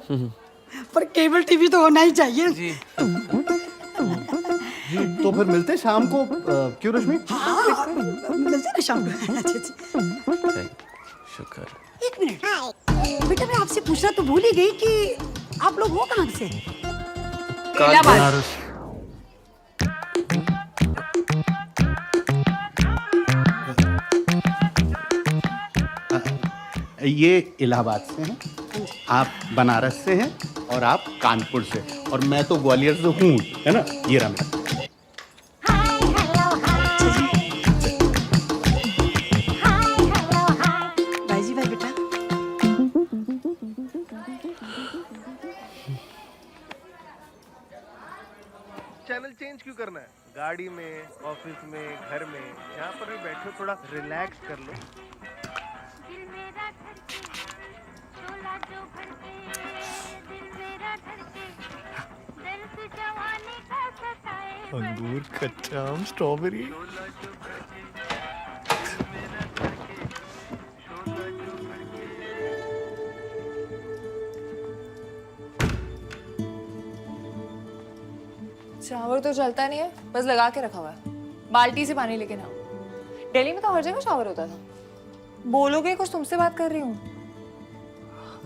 पर केबल टीवी तो होना ही चाहिए। जी तो फिर मिलते शाम को। क्यों रश्मि? हाँ, मिलते ना शाम को। अच्छा। शुक्र। एक मिनट बेटा, मैं आपसे पूछना तो भूल ही गई कि आप लोग हो कहाँ से? बनारस। ये इलाहाबाद से हैं, आप बनारस से हैं और आप कानपुर से, और मैं तो ग्वालियर से हूँ, है ना? ये रहा मेरा। बाय जी बाय बेटा। चैनल चेंज क्यों करना है? गाड़ी में, ऑफिस में, घर में, जहाँ पर भी बैठो थोड़ा रिलैक्स कर लो। अंगूर, कच्चा आम, स्ट्रॉबेरी। शावर तो चलता नहीं है, बस लगा के रखा हुआ है। बाल्टी से पानी लेके ना। दिल्ली में तो हर जगह शावर होता था। बोलोगे कुछ, तुमसे बात कर रही हूँ।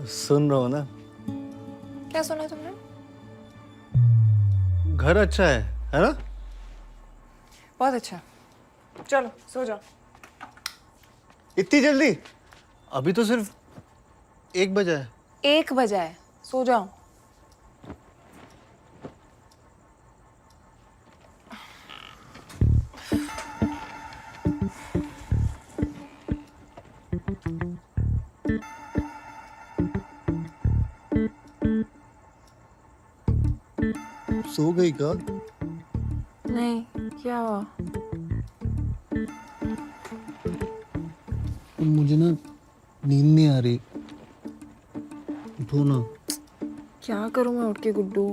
सुन रहा हो ना? क्या सुना तुमने? घर अच्छा है ना? बहुत अच्छा। चलो सो जाओ। इतनी जल्दी? अभी तो सिर्फ 1 बजा है। 1 बजा है, सो जाओ। सो गई का? नहीं, क्या हुआ? मुझे ना नींद नहीं आ रही, उठो ना। क्या करूं मैं उठ के गुड्डू?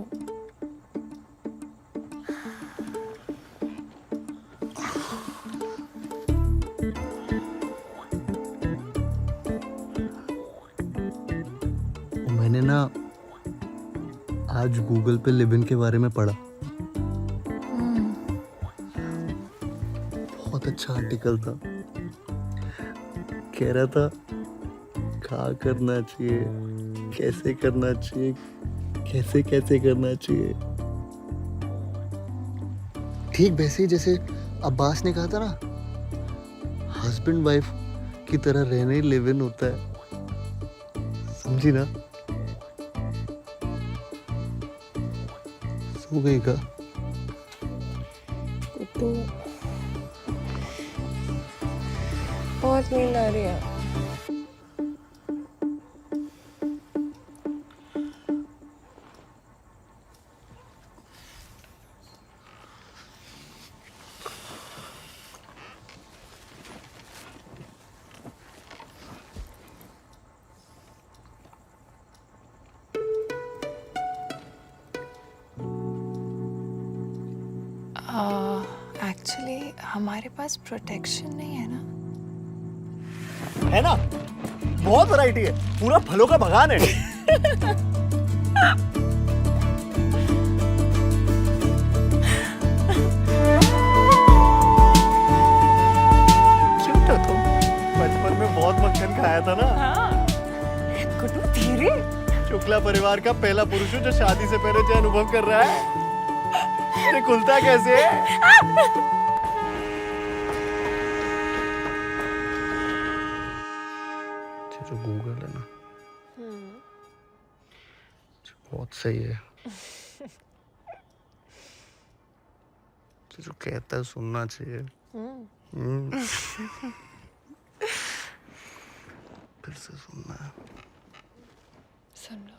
मैंने ना आज गूगल पे लिव इन के बारे में पढ़ा। बहुत अच्छा आर्टिकल था। कह रहा था क्या करना चाहिए, कैसे करना चाहिए, कैसे कैसे करना चाहिए। ठीक वैसे ही जैसे अब्बास ने कहा था ना, हस्बैंड वाइफ की तरह रहने लिव इन होता है। समझी ना? सो गई का? गुड्डू, बहुत नींद आ रही है। एक्चुअली हमारे पास प्रोटेक्शन नहीं है ना। है ना? बहुत वैरायटी है, पूरा फलों का बगान है। क्यूट हो तुम। बचपन में बहुत मक्खन खाया था ना? हाँ। गुड्डू धीरे। शुक्ला परिवार का पहला पुरुष हूँ जो शादी से पहले जो अनुभव कर रहा है। अरे खुलता कैसे है? जो गूगल है ना, बहुत सही है। जो कहता है सुनना चाहिए। फिर से सुनना है। सुन लो।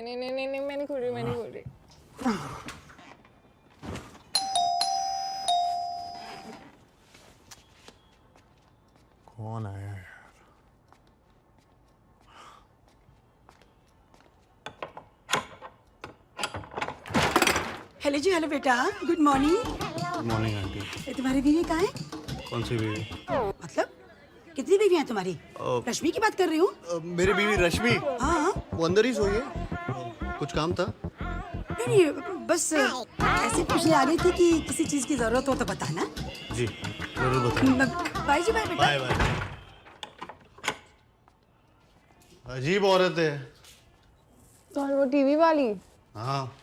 नहीं, मैं नहीं खोल रही। कौन आया यार? हेलो जी, हेलो बेटा, good morning. Good morning aunty. ये तुम्हारी बीवी कहाँ है? कौन सी बीवी? मतलब कितनी बीवी हैं तुम्हारी? रश्मि की बात कर रही हूँ। मेरी बीवी रश्मि? हाँ। वो अंदर ही सोई है। कुछ काम था? नहीं, बस ऐसे पूछने आ गई थी कि किसी चीज की जरूरत हो तो बताना। जी जरूर बताओ। बाय जी बाय बेटा। Bye bye. अजीब औरत है। और वो टीवी वाली? हाँ,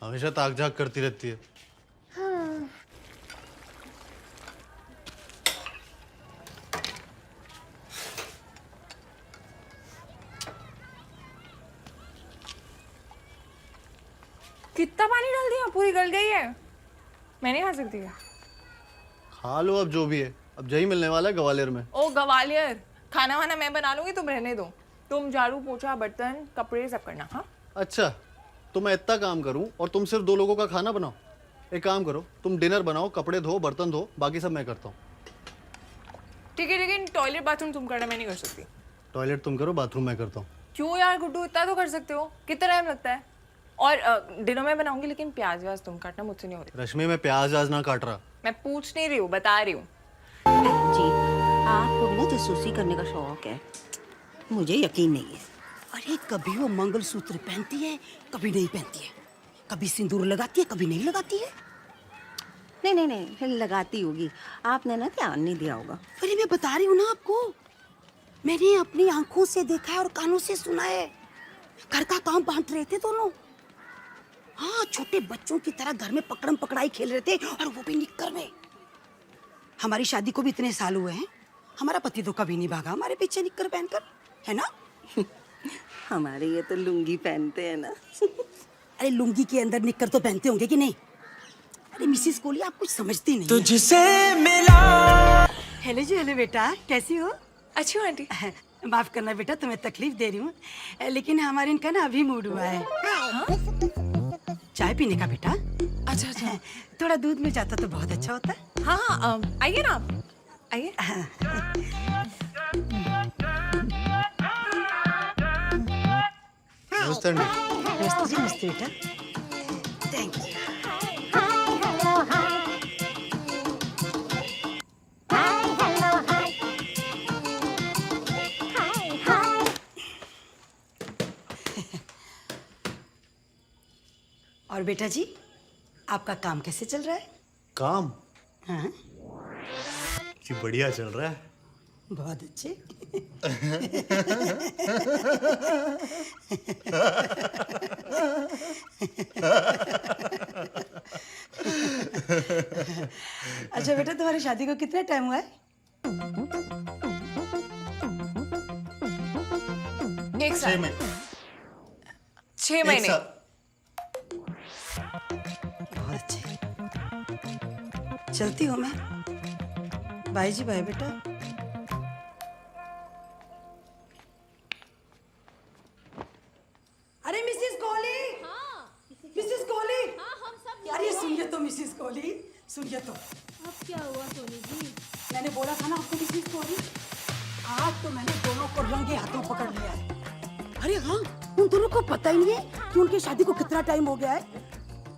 हमेशा ताक झाक करती रहती है। हाँ। कितना पानी डाल दिया? पूरी गल गई है। मैं नहीं खा सकती है। खा लो अब जो भी है। अब जही मिलने वाला है ग्वालियर में। ओ ग्वालियर, खाना वाना मैं बना लूंगी, तुम रहने दो। तुम झाड़ू पोछा बर्तन कपड़े सब करना। हाँ अच्छा, तो मैं इतना काम करूं और तुम सिर्फ 2 लोगों का खाना बनाओ? एक काम करो, तुम डिनर बनाओ, कपड़े धो, बर्तन धो, बाकी सब मैं करता हूँ। ठीक है, लेकिन टॉयलेट बाथरूम तुम करना, मैं नहीं कर सकती। टॉयलेट तुम करो, बाथरूम मैं करता हूँ। क्यों यार गुड्डू, इतना तो कर सकते हो। कितना टाइम लगता है? और डिनर में बनाऊंगी, लेकिन प्याज व्याज तुम काटना, मुझसे नहीं हो रही। रश्मि, मैं प्याज व्याज ना काट रहा। मैं पूछ नहीं रही हूँ, बता रही हूँ। जी आपको भी ना जासूसी करने का शौक है, मुझे यकीन नहीं है। अरे कभी वो मंगलसूत्र पहनती है, कभी नहीं पहनती है। कभी सिंदूर लगाती है, कभी नहीं लगाती है। नहीं लगाती होगी, आपने ना ध्यान नहीं दिया होगा। अरे मैं बता रही हूँ ना आपको, मैंने अपनी आंखों से देखा है और कानों से सुना है। घर का काम बांट रहे थे दोनों। हाँ, छोटे बच्चों की तरह घर में पकड़म पकड़ाई खेल रहे थे, और वो भी निक्कर में। हमारी शादी को भी इतने साल हुए हैं, हमारा पति तो कभी नहीं भागा हमारे पीछे निक्कर पहनकर, है ना? हमारे ये तो लुंगी पहनते हैं ना। अरे लुंगी के अंदर निक्कर तो पहनते होंगे कि नहीं? अरे मिसिस कोहली, आप कुछ समझती नहीं। तुझसे मिला। हेलो जी, हेलो बेटा, कैसी हो? अच्छी हो आंटी। माफ करना बेटा, तुम्हें तकलीफ दे रही हूँ, लेकिन हमारे इनका ना अभी मूड हुआ है। चाय पीने का बेटा। अच्छा अच्छा। थोड़ा दूध में जाता तो बहुत अच्छा होता। हाँ हाँ, आइए ना आप, आइए। नमस्ते आंटी। नमस्ते जी, नमस्ते बेटा। Thank you. और बेटा जी, आपका काम कैसे चल रहा है? काम? हाँ, जी बढ़िया चल रहा है। बहुत अच्छे। अच्छा बेटा, तुम्हारी शादी को कितना टाइम हुआ है? 1 साल। 6 महीने। बहुत अच्छे। चलती हूँ मैं। बाय जी बाय बेटा। अरे मिसेस कोहली। मिसेस कोहली। अरे सुनिए तो मिसेस कोहली, सुनिए तो। अब क्या हुआ सोनी जी? मैंने बोला था ना आपको मिसेस कोहली, आज तो मैंने दोनों को रंगे हाथों पकड़ लिया है। अरे हाँ, उन दोनों को पता ही नहीं है कि उनकी शादी को कितना टाइम हो गया है।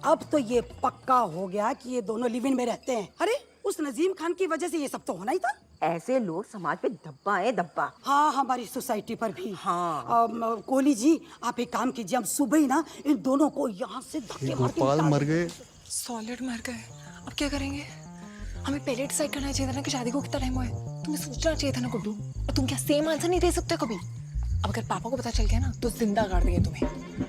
अब तो ये पक्का हो गया कि ये दोनों लिव इन में रहते हैं। अरे उस नजीम खान की वजह से ये सब तो होना ही था। ऐसे लोग समाज पे धब्बा है, धब्बा। हाँ, हमारी सोसाइटी पर भी। हाँ। कोहली जी, आप एक काम कीजिए, हम सुबह ही ना इन दोनों को यहाँ से धक्के मार के गोपाल मर गए। सॉलिड मर गए, अब क्या करेंगे? हमें पहले डिसाइड करना चाहिए था ना कि शादी को कितना टाइम हुआ है। तुम्हें सोचना चाहिए था ना गुड्डू, और तुम क्या सेम आंसर नहीं दे सकते कभी? अब अगर पापा को पता चल गया ना तो जिंदा गाड़ देंगे तुम्हें।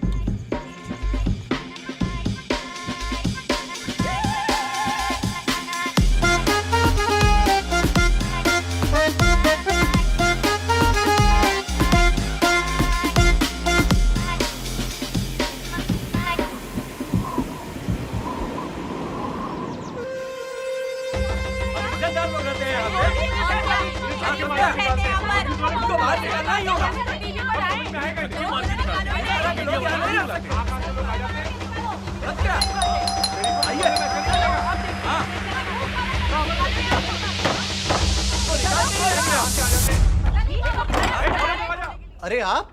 अरे आप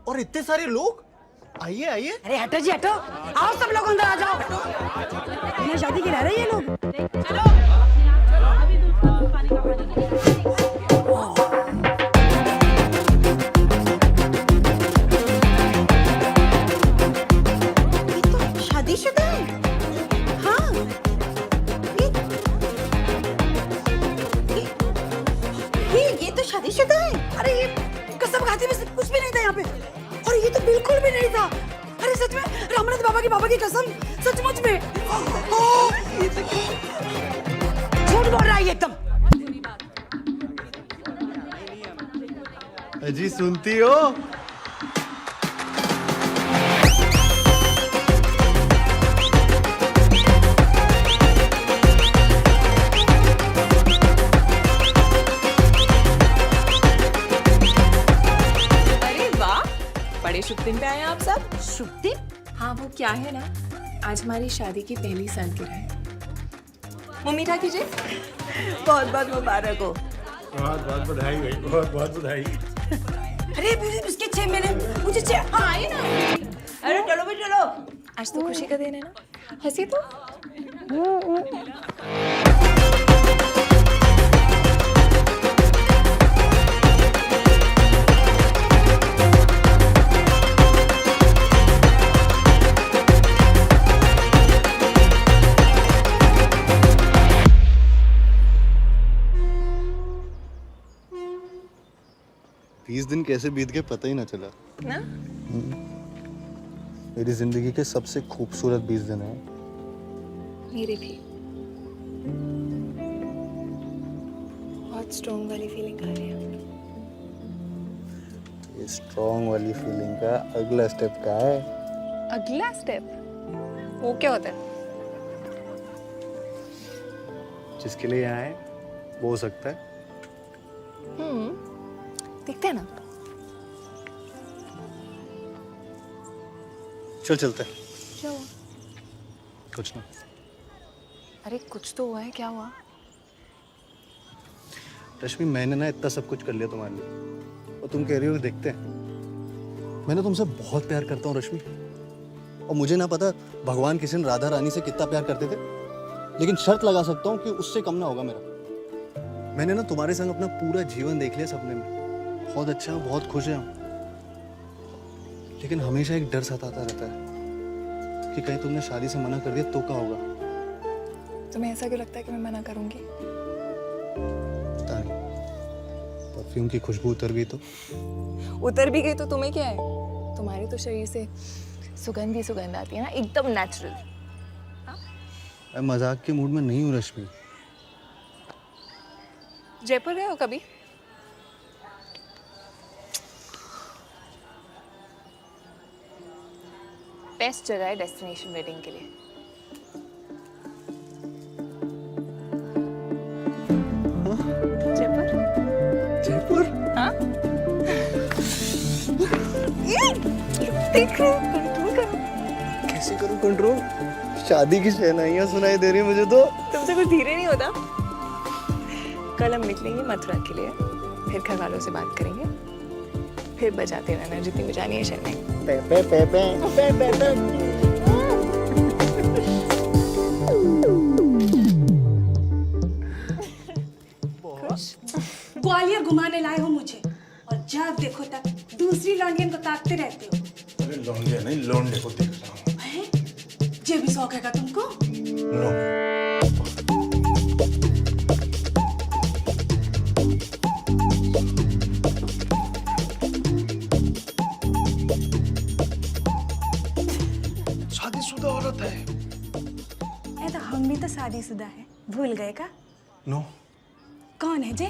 और इतने सारे लोग, आइए आइए। अरे हटो जी हटो, आओ सब लोग अंदर आ जाओ। बिना शादी के रह रहे हैं ये लोग। शादी शादी में से कुछ भी नहीं था यहाँ पे, और ये तो बिल्कुल भी नहीं था। अरे सच में रामनाथ बाबा की कसम, सचमुच में झूठ बोल रहा है ये एकदम। अजी सुनती हो? अरे वाह, बड़े शुभ दिन पे आए हैं आप सब। शुभ दिन? हाँ वो क्या है ना, आज हमारी शादी की पहली सालगिरह है। मुंह मीठा कीजिए। बहुत बहुत मुबारक हो। बहुत बहुत बधाई भाई, बहुत बहुत बधाई। अरे इसके 6 महीने, मुझे 6। हाँ आइए ना। अरे चलो भाई चलो। आज तो खुशी का दिन है ना, हंसी तो। तीस दिन कैसे बीत गए पता ही ना चला ना? मेरी जिंदगी के सबसे खूबसूरत 20 दिन हैं। मेरे भी बहुत स्ट्रॉन्ग वाली फीलिंग आ रही है। ये स्ट्रॉन्ग वाली फीलिंग का अगला स्टेप क्या है? अगला स्टेप वो क्या होता है? जिसके लिए यहाँ है वो हो सकता है। देखते हैं ना। चल चलते हैं। क्या हुआ? कुछ ना। अरे कुछ तो हुआ है, क्या हुआ? रश्मि मैंने ना इतना सब कुछ कर लिया तुम्हारे लिए, और तुम कह रही हो देखते हैं। मैं ना तुमसे बहुत प्यार करता हूँ रश्मि, और मुझे ना पता भगवान किशन राधा रानी से कितना प्यार करते थे, लेकिन शर्त लगा सकता हूँ कि उससे कम ना होगा मेरा। मैंने ना तुम्हारे संग अपना पूरा जीवन देख लिया सपने में, बहुत अच्छा बहुत खुश है हम, लेकिन हमेशा एक डर सताता रहता है कि कहीं तुमने शादी से मना कर दिया तो क्या होगा। तुम्हें ऐसा क्यों लगता है कि मैं मना करूंगी? पता नहीं, परफ्यूम की खुशबू उतर गई तो उतर भी गई तो तुम्हें क्या है? तुम्हारे तो शरीर से सुगंध ही सुगंध आती है ना, एकदम नेचुरल। मैं मजाक के मूड में नहीं हूँ रश्मि। जयपुर गए हो कभी? बेस्ट जगह है डेस्टिनेशन वेडिंग के लिए। जयपुर? जयपुर? हाँ? देख रहे हो, कंट्रोल करो। कैसे करूँ कंट्रोल? शादी की शहनाइयाँ सुनाई दे रही है मुझे तो। तुमसे कुछ धीरे नहीं होता? कल हम निकलेंगे मथुरा के लिए, फिर घर वालों से बात करेंगे, फिर बजाते रहना जितनी बजानी है शहनाई। पे पे पे पे पे पे पे। ग्वालियर घुमाने लाए हो मुझे, और जब देखो तब दूसरी लौंडियन को ताकते रहते हो। अरे लौंडिया नहीं, लौंडे को देख रहा हूँ। ये भी शौक है तुमको? नो। शादीशुदा औरत है। तो हम भी तो शादीशुदा है, भूल गए का? नो। कौन है जे?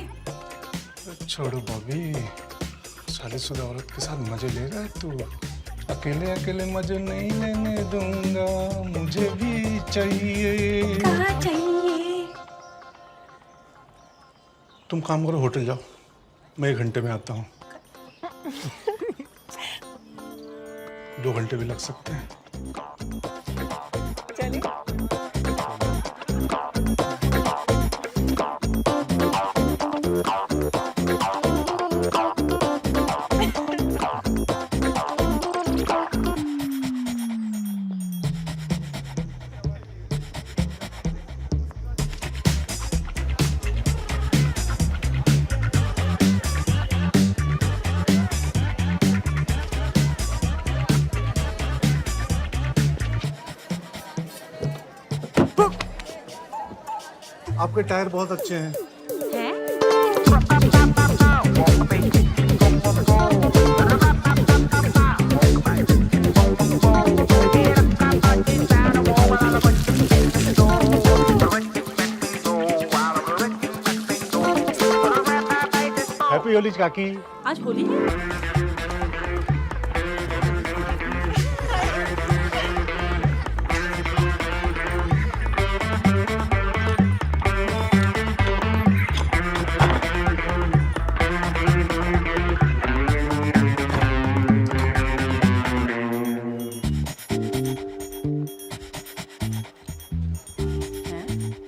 छोड़ो बॉबी, शादीशुदा औरत के साथ मजे ले रहा है तू। अकेले अकेले मजे नहीं लेने दूंगा, मुझे भी चाहिए। कहाँ चाहिए? तुम काम करो, होटल जाओ, मैं 1 घंटे में आता हूँ। 2 घंटे भी लग सकते हैं। चलिए। आपके टायर बहुत अच्छे हैं। हैप्पी होली काकी। आज होली है।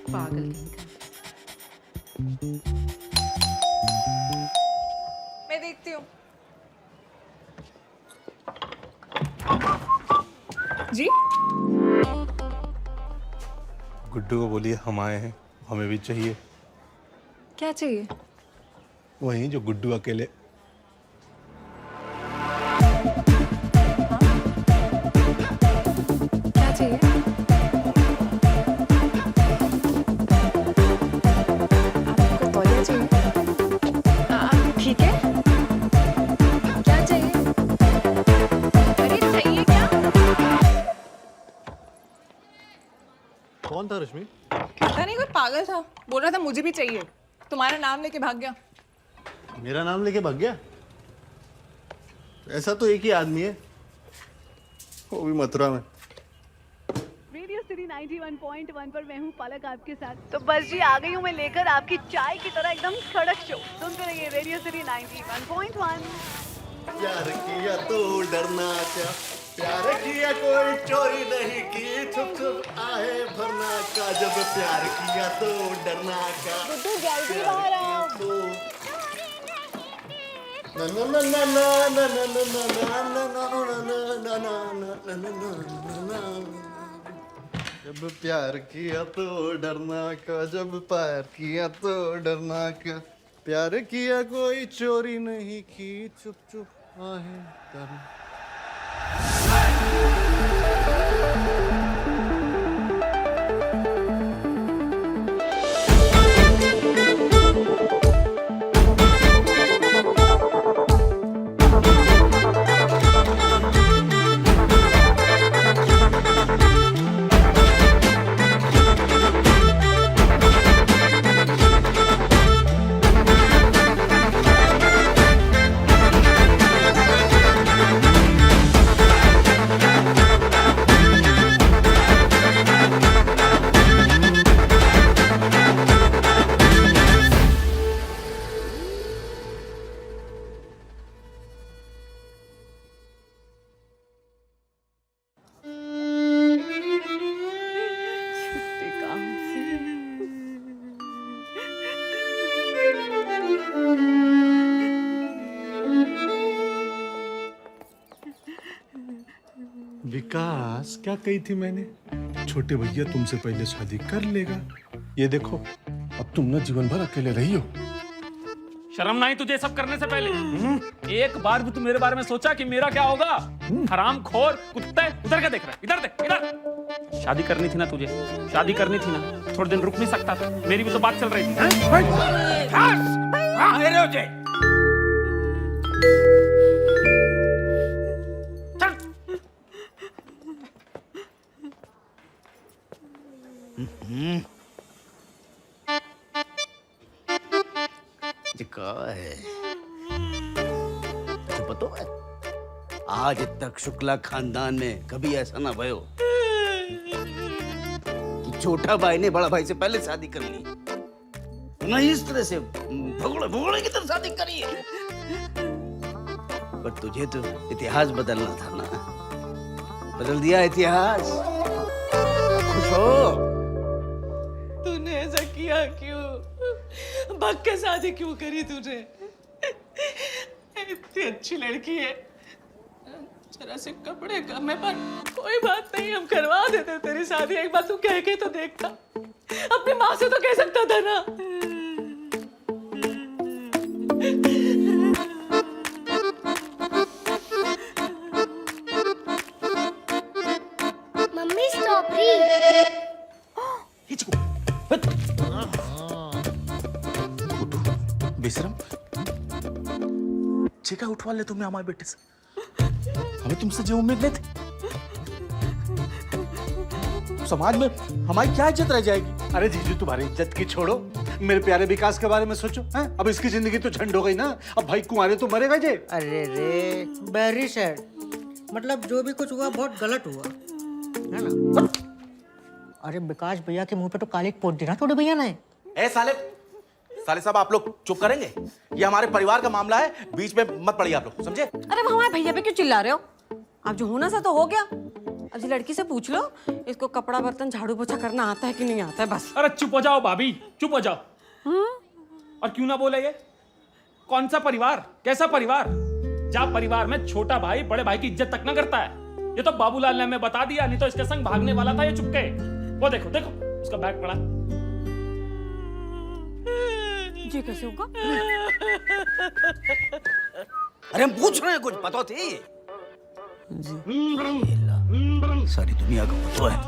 पागल मैं देखती हूँ। जी गुड्डू को बोलिए हम आए हैं, हमें भी चाहिए। क्या चाहिए? वहीं जो गुड्डू अकेले। क्या चाहिए? आपको तौलिया चाहिए? ठीक है। क्या चाहिए? अरे चाहिए क्या? कौन था रश्मि? पता नहीं, कोई पागल था, बोल रहा था मुझे भी चाहिए, तुम्हारा नाम लेके भाग गया। मेरा नाम लेके भाग गया? ऐसा तो एक ही आदमी है, वो भी मथुरा में। रेडियो सिटी 91.1 पर मैं हूँ पलक आपके साथ। तो बस जी आ गई हूँ मैं लेकर आपकी चाय की तरह एकदम कड़क शो। सुनते रहिए रेडियो सिटी 91.1। प्यार किया तो डरना क्या, प्यार किया कोई चोरी नहीं की, छुप छुप आहे भरना का, जब प्यार किया तो डरना का। जल्दी बाहर आओ। ना ना ना ना ना ना ना ना ना ना ना ना ना, जब प्यार किया तो डरना का, जब प्यार किया तो डरना का, प्यार किया कोई चोरी नहीं की, चुप चुप आहे डरना। विकास, क्या कही थी मैंने? छोटे भैया तुमसे पहले शादी कर लेगा। ये देखो, अब तुम ना जीवन भर अकेले रही हो। शर्म नहीं तुझे सब करने से पहले? एक बार भी तू मेरे बारे में सोचा कि मेरा क्या होगा? हरामखोर कुत्ते, उधर क्या देख रहा है? इधर देख, इधर। शादी करनी थी ना तुझे, शादी करनी थी ना, थोड़े दिन रुक नहीं सकता था? मेरी भी तो बात चल रही थी। का है तो पता है, आज तक शुक्ला खानदान में कभी ऐसा ना भयो कि छोटा भाई ने बड़ा भाई से पहले शादी कर ली, ना इस तरह से भगोड़े भगोड़े की तरह शादी करी है। पर तुझे तो इतिहास बदलना था ना, बदल दिया इतिहास। खुश हो? तूने ऐसा किया क्यों? भाग के शादी क्यों करी तूने? इतनी अच्छी लड़की है, जरा से कपड़े कम है, पर कोई बात नहीं, हम करवा देते तेरी शादी। एक बार तू कह के तो देखता, अपनी माँ से तो कह सकता था ना। Mummy strawberry. बेशरम, चिका उठवा ले तुम्हें हमारे बेटे से। हमें तुमसे जो उम्मीद नहीं थी। समाज में हमारी क्या इज्जत रह जाएगी? अरे जीजू, तुम्हारी इज्जत की छोड़ो, मेरे प्यारे विकास के बारे में सोचो हैं? अब इसकी जिंदगी तो झंड हो गई ना। अब भाई कुंवारे तो मरेगा जे। अरे रे वेरी सैड, मतलब जो भी कुछ हुआ बहुत गलत हुआ है ना। अरे विकास भैया के मुंह पे तो काली पोत दी ना थोड़े भैया ने। ए साले साहब आप लोग चुप करेंगे? ये हमारे परिवार का मामला है, बीच में मत पड़िए आप लोग, समझे? अरे वो हमारे भैया पे क्यों चिल्ला रहे हो? अब जो होना सा तो हो गया। अब जी लड़की से पूछ लो इसको कपड़ा बर्तन झाड़ू पोछा करना आता है कि नहीं आता है, बस। अरे चुप हो जाओ भाभी, चुप हो जाओ। और क्यों ना बोले ये? कौन सा परिवार, कैसा परिवार? जहाँ परिवार में छोटा भाई बड़े भाई की इज्जत तक ना करता है। ये तो बाबूलाल ने हमें बता दिया, नहीं तो इसके संग भागने वाला था ये चुपके। वो देखो देखो उसका बैग पड़ा। जी कैसे होगा? अरे हम पूछ रहे हैं, कुछ पता थी? सारी दुनिया को पता है,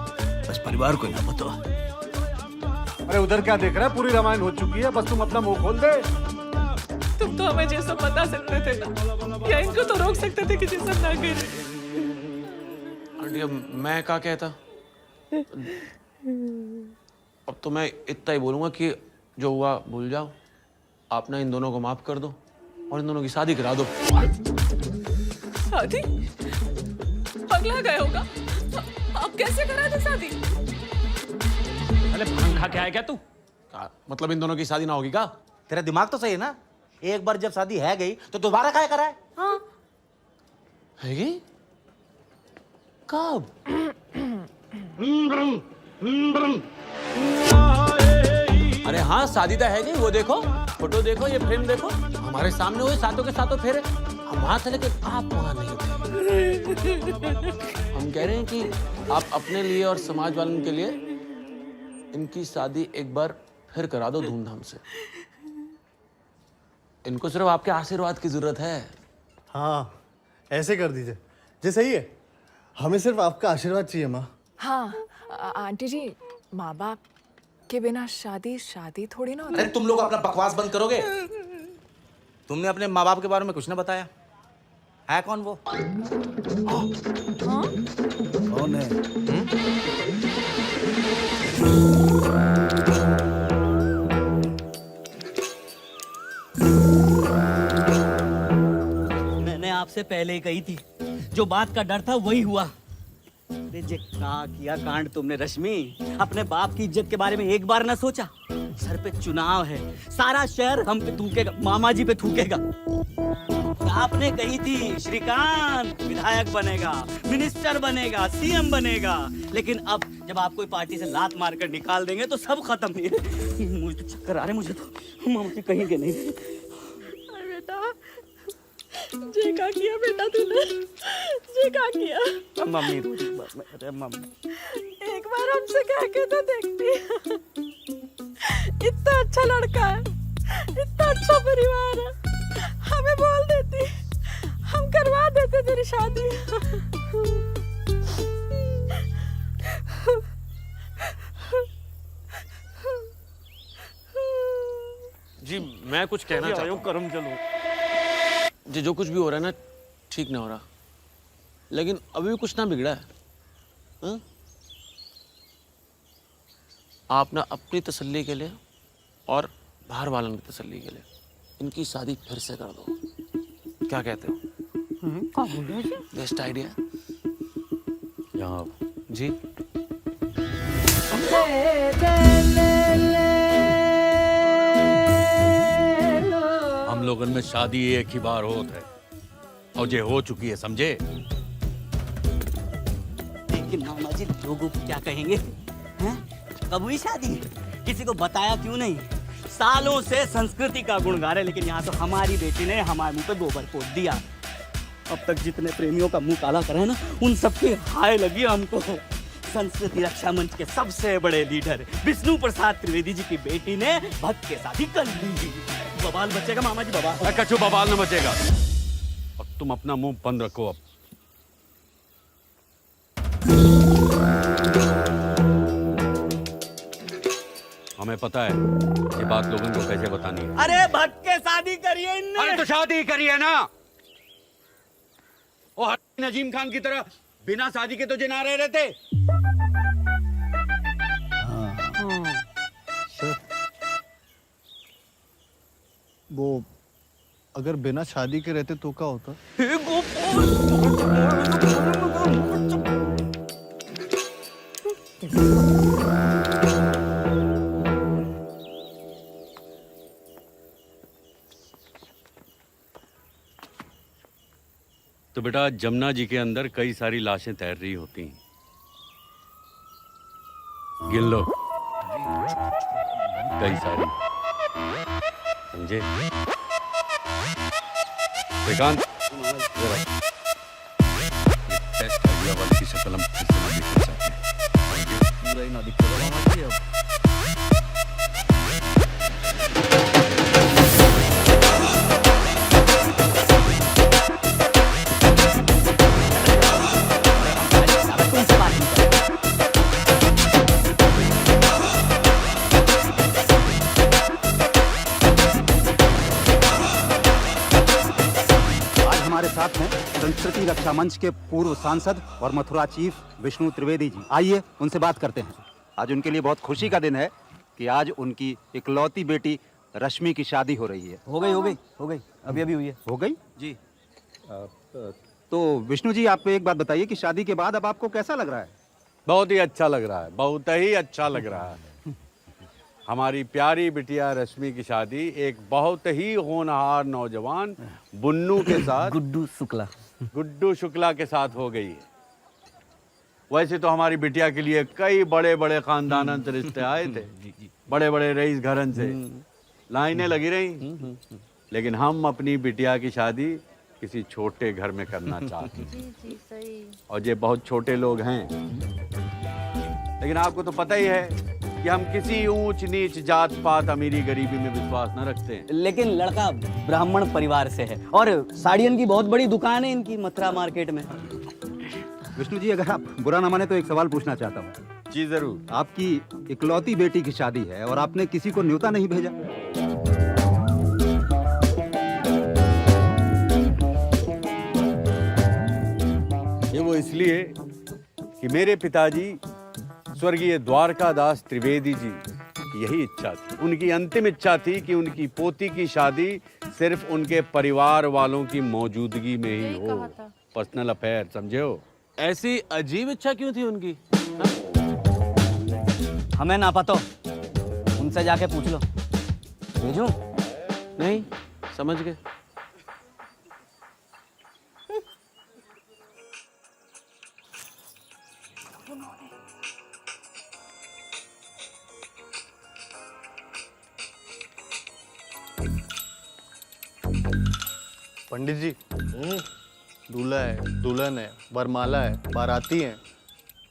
बस परिवार को ना पता। अरे उधर क्या देख रहा है? पूरी रामायण हो चुकी है, बस तुम अपना मुंह खोल दे। तुम तो हमें जैसा बता सकते थे ना, या इनको तो रोक सकते थे कि जैसा ना करे। आंटी अब मैं क्या कहता? अब तो मैं इतना ही बोलूंगा कि जो हुआ भूल जाओ, आप ना इन दोनों को माफ कर दो और इन दोनों की शादी करा दो। शादी? पगला गए होगा? अब कैसे करा दे शादी? अरे भांग खा के आया क्या तू? मतलब इन दोनों की शादी ना होगी क्या? तेरा दिमाग तो सही है ना? एक बार जब शादी है गई तो दोबारा क्या कराए? हाँ है गई? कब? अरे हाँ शादी तो है गई, वो देखो फोटो देखो, ये फ्रेम देखो, हमारे सामने हुए सातों के सातों फेरे। हम वहां थे लेकिन आप वहां नहीं थे। हम कह रहे हैं कि आप अपने लिए और समाज वालों के लिए इनकी शादी एक बार फिर करा दो धूमधाम से। इनको सिर्फ आपके आशीर्वाद की जरूरत है। हाँ ऐसे कर दीजिए जी, सही है। हमें सिर्फ आपका आशीर्वाद चाहिए माँ। हाँ आंटी जी, माँ बाप के बिना शादी शादी थोड़ी ना होती। अरे तुम लोग अपना बकवास बंद करोगे? तुमने अपने माँ बाप के बारे में कुछ ना बताया। है कौन वो? कौन है? मैंने आपसे पहले ही कही थी, जो बात का डर था वही हुआ। अरे जे क्या किया कांड तुमने रश्मि, अपने बाप की इज्जत के बारे में एक बार ना सोचा? सर पे चुनाव है, सारा शहर हम पे थूकेगा, मामा जी पे थूकेगा। आपने कही थी श्रीकांत विधायक बनेगा, मिनिस्टर बनेगा, सीएम बनेगा, लेकिन अब जब आप कोई पार्टी से लात मारकर निकाल देंगे तो सब खत्म। मुझे तो चक्कर आ रहे, मुझे तो मामा जी कहीं के नहीं। बेटा जे का किया बेटा तूने, जे का किया? मम्मी अरे मम्मी एक बार हमसे कह के तो देखती। इतना अच्छा लड़का है, इतना अच्छा परिवार है, हमें बोल देती, हम करवा देते तेरी शादी। जी मैं कुछ कहना चाहता हूँ। करम चलो जी जो कुछ भी हो रहा है ना ठीक ना हो रहा, लेकिन अभी भी कुछ ना बिगड़ा है। हाँ? आप ना अपनी तसल्ली के लिए और बाहर वालों की तसल्ली के लिए इनकी शादी फिर से कर दो। क्या कहते हो? Best idea. यहाँ जी हम लोगन में शादी एक ही बार होत है और ये हो चुकी है, समझे? लेकिन मामा जी लोगों को क्या कहेंगे? हैं? कब हुई शादी? किसी को बताया क्यों नहीं? सालों से संस्कृति का गुण गा रहे, लेकिन यहाँ तो हमारी बेटी ने हमारे मुंह पे गोबर पोत दिया। अब तक जितने प्रेमियों का मुंह काला करा है ना, उन सबकी हाय लगी हमको। संस्कृति रक्षा मंच के सबसे बड़े लीडर विष्णु प्रसाद त्रिवेदी जी की बेटी ने भक्त के साथ ही कर ली। बवाल बचेगा मामा जी, बवाल। कछु बवाल न बचेगा। और तुम अपना मुंह बंद रखो अब। हमें पता है ये बात लोगों को कैसे बतानी है। अरे भक्त के शादी करिए इनने। अरे तो शादी करिए ना। वो नजीम खान की तरह बिना शादी के तो जना रहे रहते। वो अगर बिना शादी के रहते तो क्या होता? तो बेटा जमुना जी के अंदर कई सारी लाशें तैर रही होती हैं, गिन लो, कई सारी, समझे? श्रीकांत, इधर आओ। टेस्ट वाली की शक्ल हम फिर से ना देखना चाहते हैं। पूरा ही ना दिखेगा मामा जी अब। हमारे साथ हैं संस्कृति रक्षा मंच के पूर्व सांसद और मथुरा चीफ विष्णु त्रिवेदी जी। आइए उनसे बात करते हैं। आज उनके लिए बहुत खुशी का दिन है कि आज उनकी इकलौती बेटी रश्मि की शादी हो रही है। हो गई अभी हुई है। हो गई जी। तो विष्णु जी, आप एक बात बताइए कि शादी के बाद अब आपको कैसा लग रहा है? बहुत ही अच्छा लग रहा है, बहुत ही अच्छा लग रहा है। हमारी प्यारी बिटिया रश्मि की शादी एक बहुत ही होनहार नौजवान बुन्नू के साथ, गुड्डू शुक्ला के साथ हो गई है। वैसे तो हमारी बिटिया के लिए कई बड़े बड़े खानदानन से रिश्ते आए थे, बड़े बड़े रईस घरन से लाइनें लगी रही, लेकिन हम अपनी बिटिया की शादी किसी छोटे घर में करना चाहते हैं। और ये बहुत छोटे लोग हैं, लेकिन आपको तो पता ही है कि हम किसी ऊंच नीच जात पात अमीरी गरीबी में विश्वास न रखते हैं। लेकिन लड़का ब्राह्मण परिवार से है और साड़ियन की बहुत बड़ी दुकान है इनकी मथुरा मार्केट में। विष्णु जी, अगर आप बुरा ना माने तो एक सवाल पूछना चाहता हूँ। जी जरूर। आपकी इकलौती बेटी की शादी है और आपने किसी को न्योता नहीं भेजा? ये वो इसलिए कि मेरे पिताजी स्वर्गीय द्वारकादास त्रिवेदी जी की यही इच्छा थी। उनकी अंतिम इच्छा थी कि उनकी पोती की शादी सिर्फ उनके परिवार वालों की मौजूदगी में ही हो, पर्सनल अफेयर, समझे हो? ऐसी अजीब इच्छा क्यों थी उनकी? हमें ना पता, उनसे जाके पूछ लो। भेजूं? नहीं, समझ गए। पंडित जी, दूल्हा है, दुल्हन है, वरमाला है, बाराती हैं,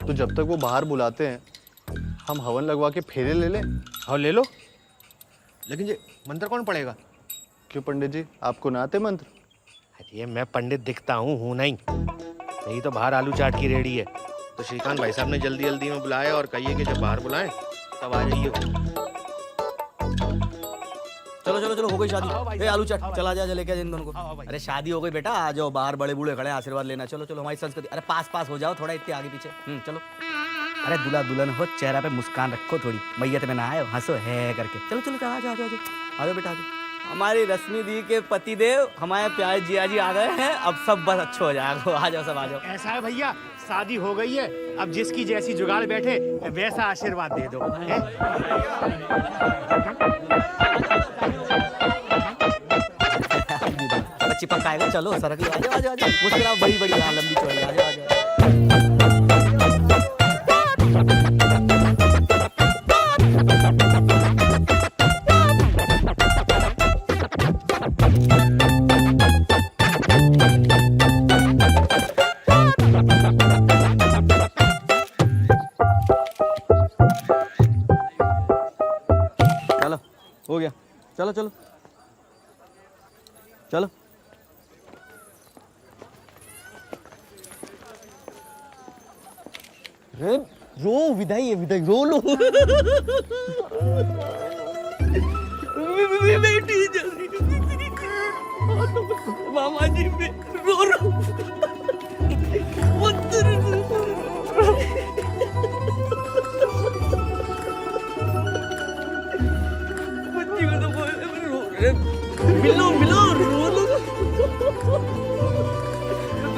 तो जब तक वो बाहर बुलाते हैं हम हवन लगवा के फेरे ले लें। हाँ ले लो, लेकिन ये मंत्र कौन पढ़ेगा? क्यों पंडित जी, आपको ना आते मंत्र? अरे मैं पंडित दिखता हूँ नहीं, नहीं तो बाहर आलू चाट की रेडी है। तो श्रीकांत भाई साहब ने जल्दी जल्दी में बुलाया और कहिए कि जब बाहर बुलाएं तब आ जाइए। चलो चलो चलो, हो गई शादी। ए आलू चाट, चला जा लेके इन दोनों को। अरे शादी हो गई बेटा, आ जाओ, बाहर बड़े बूढ़े खड़े हैं, आशीर्वाद लेना। चलो चलो, हमारी संस्कृति। अरे पास हो जाओ थोड़ा, इतने आगे पीछे। चलो। अरे दूल्हा दुल्हन हो, चेहरा पे मुस्कान रखो थोड़ी, मैयत में ना आए, हंसो है करके। चलो चलो, आ जाओ आ जाओ बेटा, आ जाओ। हमारी रश्मि दी के पतिदेव हमारे प्यारे जिया जी आ गए हैं। अब सब बस अच्छा हो जाएगा। आ जाओ सब, आ जाओ। ऐसा है भैया, शादी हो गई है, अब जिसकी जैसी जुगाड़ बैठे वैसा आशीर्वाद दे दो। बच्ची पकाएगा। चलो सरक लो, आ जाओ आ जाओ। मुस्कुराओ, बड़ी बड़ी लंबी चौड़ी, आ जाओ आ जाओ। चलो हो गया, चलो चलो चलो। रे रो, विदाई है, विदाई रो लो। बेटी जल्दी मामा जी रो रो। बच्ची को तो रो रहे।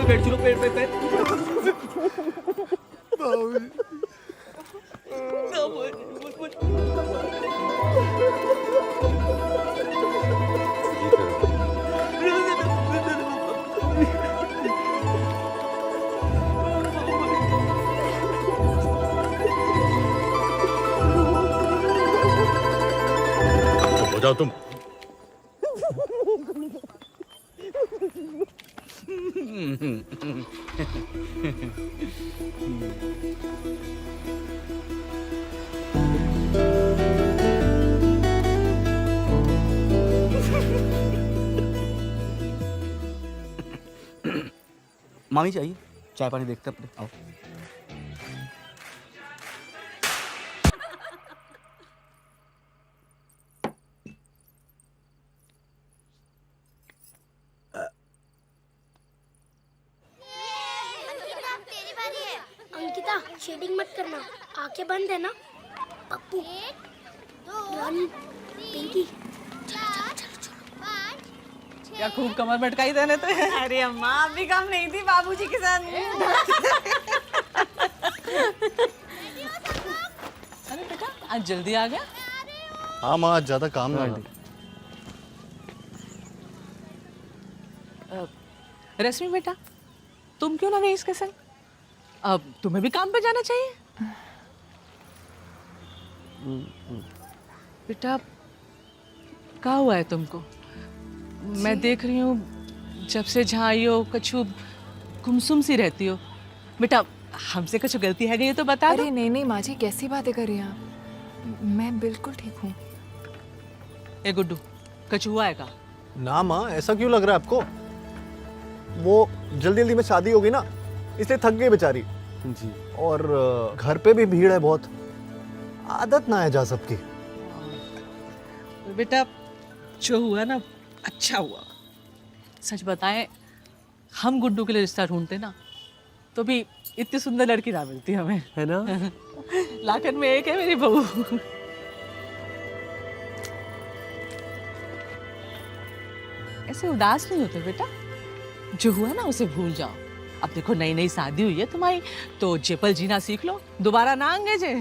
बैठ चलो पेड़ पे हो जाओ तुम। मामी चाहिए चाय पानी देखते अपने आओ। अंकिता शेडिंग मत करना, आंखें बंद है ना। पप्पू वन पिंकी क्या खूब कमर मटकाई देने तो है। अरे अम्मा आप भी कम नहीं थी बाबूजी के साथ। अरे बेटा आज जल्दी आ गया। हाँ माँ आज ज्यादा काम ना थी। रश्मि बेटा तुम क्यों ना गई इसके संग? अब तुम्हें भी काम पे जाना चाहिए। बेटा क्या हुआ है तुमको? मैं देख रही हूँ जब से जहाँ आई हो कछु गुमसुम सी रहती हो। बेटा हमसे कुछ गलती है ये तो बता दो। अरे नहीं नहीं माँ जी कैसी बातें कर रही हैं आप? मैं बिल्कुल ठीक हूँ। ए गुड्डू कुछ हुआ है का? ना माँ ऐसा क्यों लग रहा है आपको? वो जल्दी जल्दी में शादी होगी ना इसलिए थक गई बेचारी जी। और घर पे भी भीड़ है बहुत, आदत ना है जा सबकी। बेटा जो हुआ ना अच्छा हुआ। सच बताएं हम गुड्डू के लिए रिश्ता ढूंढते ना तो भी इतनी सुंदर लड़की ना मिलती हमें, है ना? लाखन में एक है मेरी बहू। ऐसे उदास नहीं होते बेटा, जो हुआ ना उसे भूल जाओ। अब देखो नई नई शादी हुई है तुम्हारी तो जेपल जीना सीख लो, दोबारा ना अंगेजे।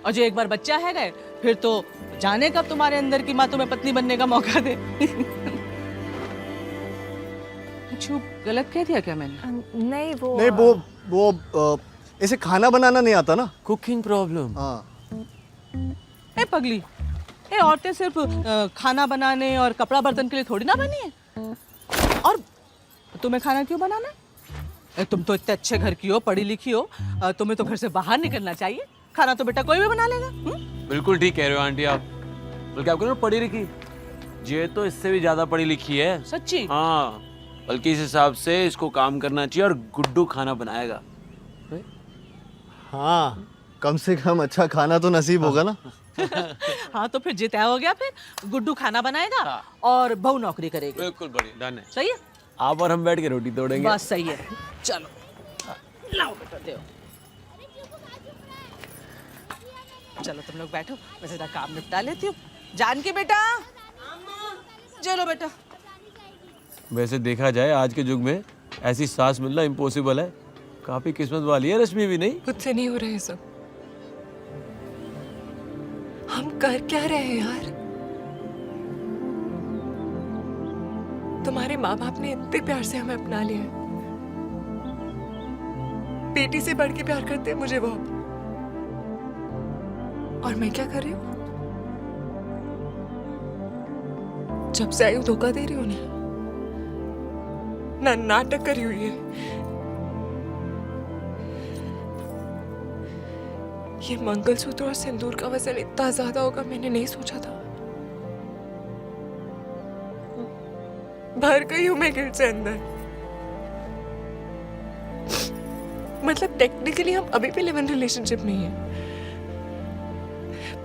और जो एक बार बच्चा है गए फिर तो जाने कब तुम्हारे अंदर की माँ तुम्हें पत्नी बनने का मौका दे। कुछ गलत कह दिया क्या मैंने? नहीं वो इसे खाना बनाना नहीं आता ना, कुकिंग प्रॉब्लम। हाँ ए पगली, ए औरतें सिर्फ खाना बनाने और कपड़ा बर्तन के लिए थोड़ी ना बनी है। और तुम्हें खाना क्यों बनाना है? तुम तो इतने अच्छे घर की हो, पढ़ी लिखी हो, तुम्हें तो घर से बाहर निकलना चाहिए। खाना तो बेटा कोई भी बना लेगा। बिल्कुल ठीक कह रहे हो आंटी आप। बल्कि आपको ना पढ़ी लिखी, ये तो इससे भी ज्यादा पढ़ी लिखी है। सच्ची? हाँ, बल्कि इस हिसाब से इसको काम करना चाहिए और गुड्डू खाना बनाएगा। हाँ कम से कम अच्छा खाना तो नसीब होगा ना। हाँ तो फिर जे तय हो गया, फिर गुड्डू खाना बनाएगा और बहू नौकरी करेगी। बिल्कुल बढ़िया, डन है। सही है, आप और हम बैठ के रोटी तोड़ेंगे। बस सही है। चलो लाओ बेटा दो। चलो तुम लोग बैठो, मैं जरा काम निपटा लेती हूँ। जानकी बेटा, चलो बेटा। वैसे देखा जाए आज के युग में ऐसी सास मिलना इम्पॉसिबल है। काफी किस्मत वाली है रश्मि भी। नहीं खुद से नहीं हो रहे ये सब। हम कर क्या रहे हैं यार? तुम्हारे माँ बाप ने इतने प्यार से हमें अपना लिया है, बेटी से बढ़ के प्यार करते हैं मुझे वो। और मैं क्या कर रही हूँ? जब से आई हूँ धोखा दे रही हूँ ना नाटक करी हुई है। ये मंगलसूत्र और सिंदूर का वजन इतना ज्यादा होगा मैंने नहीं सोचा था। भर गई हूं मैं गिल्ट से अंदर। मतलब टेक्निकली हम अभी भी लिव इन रिलेशनशिप में हैं,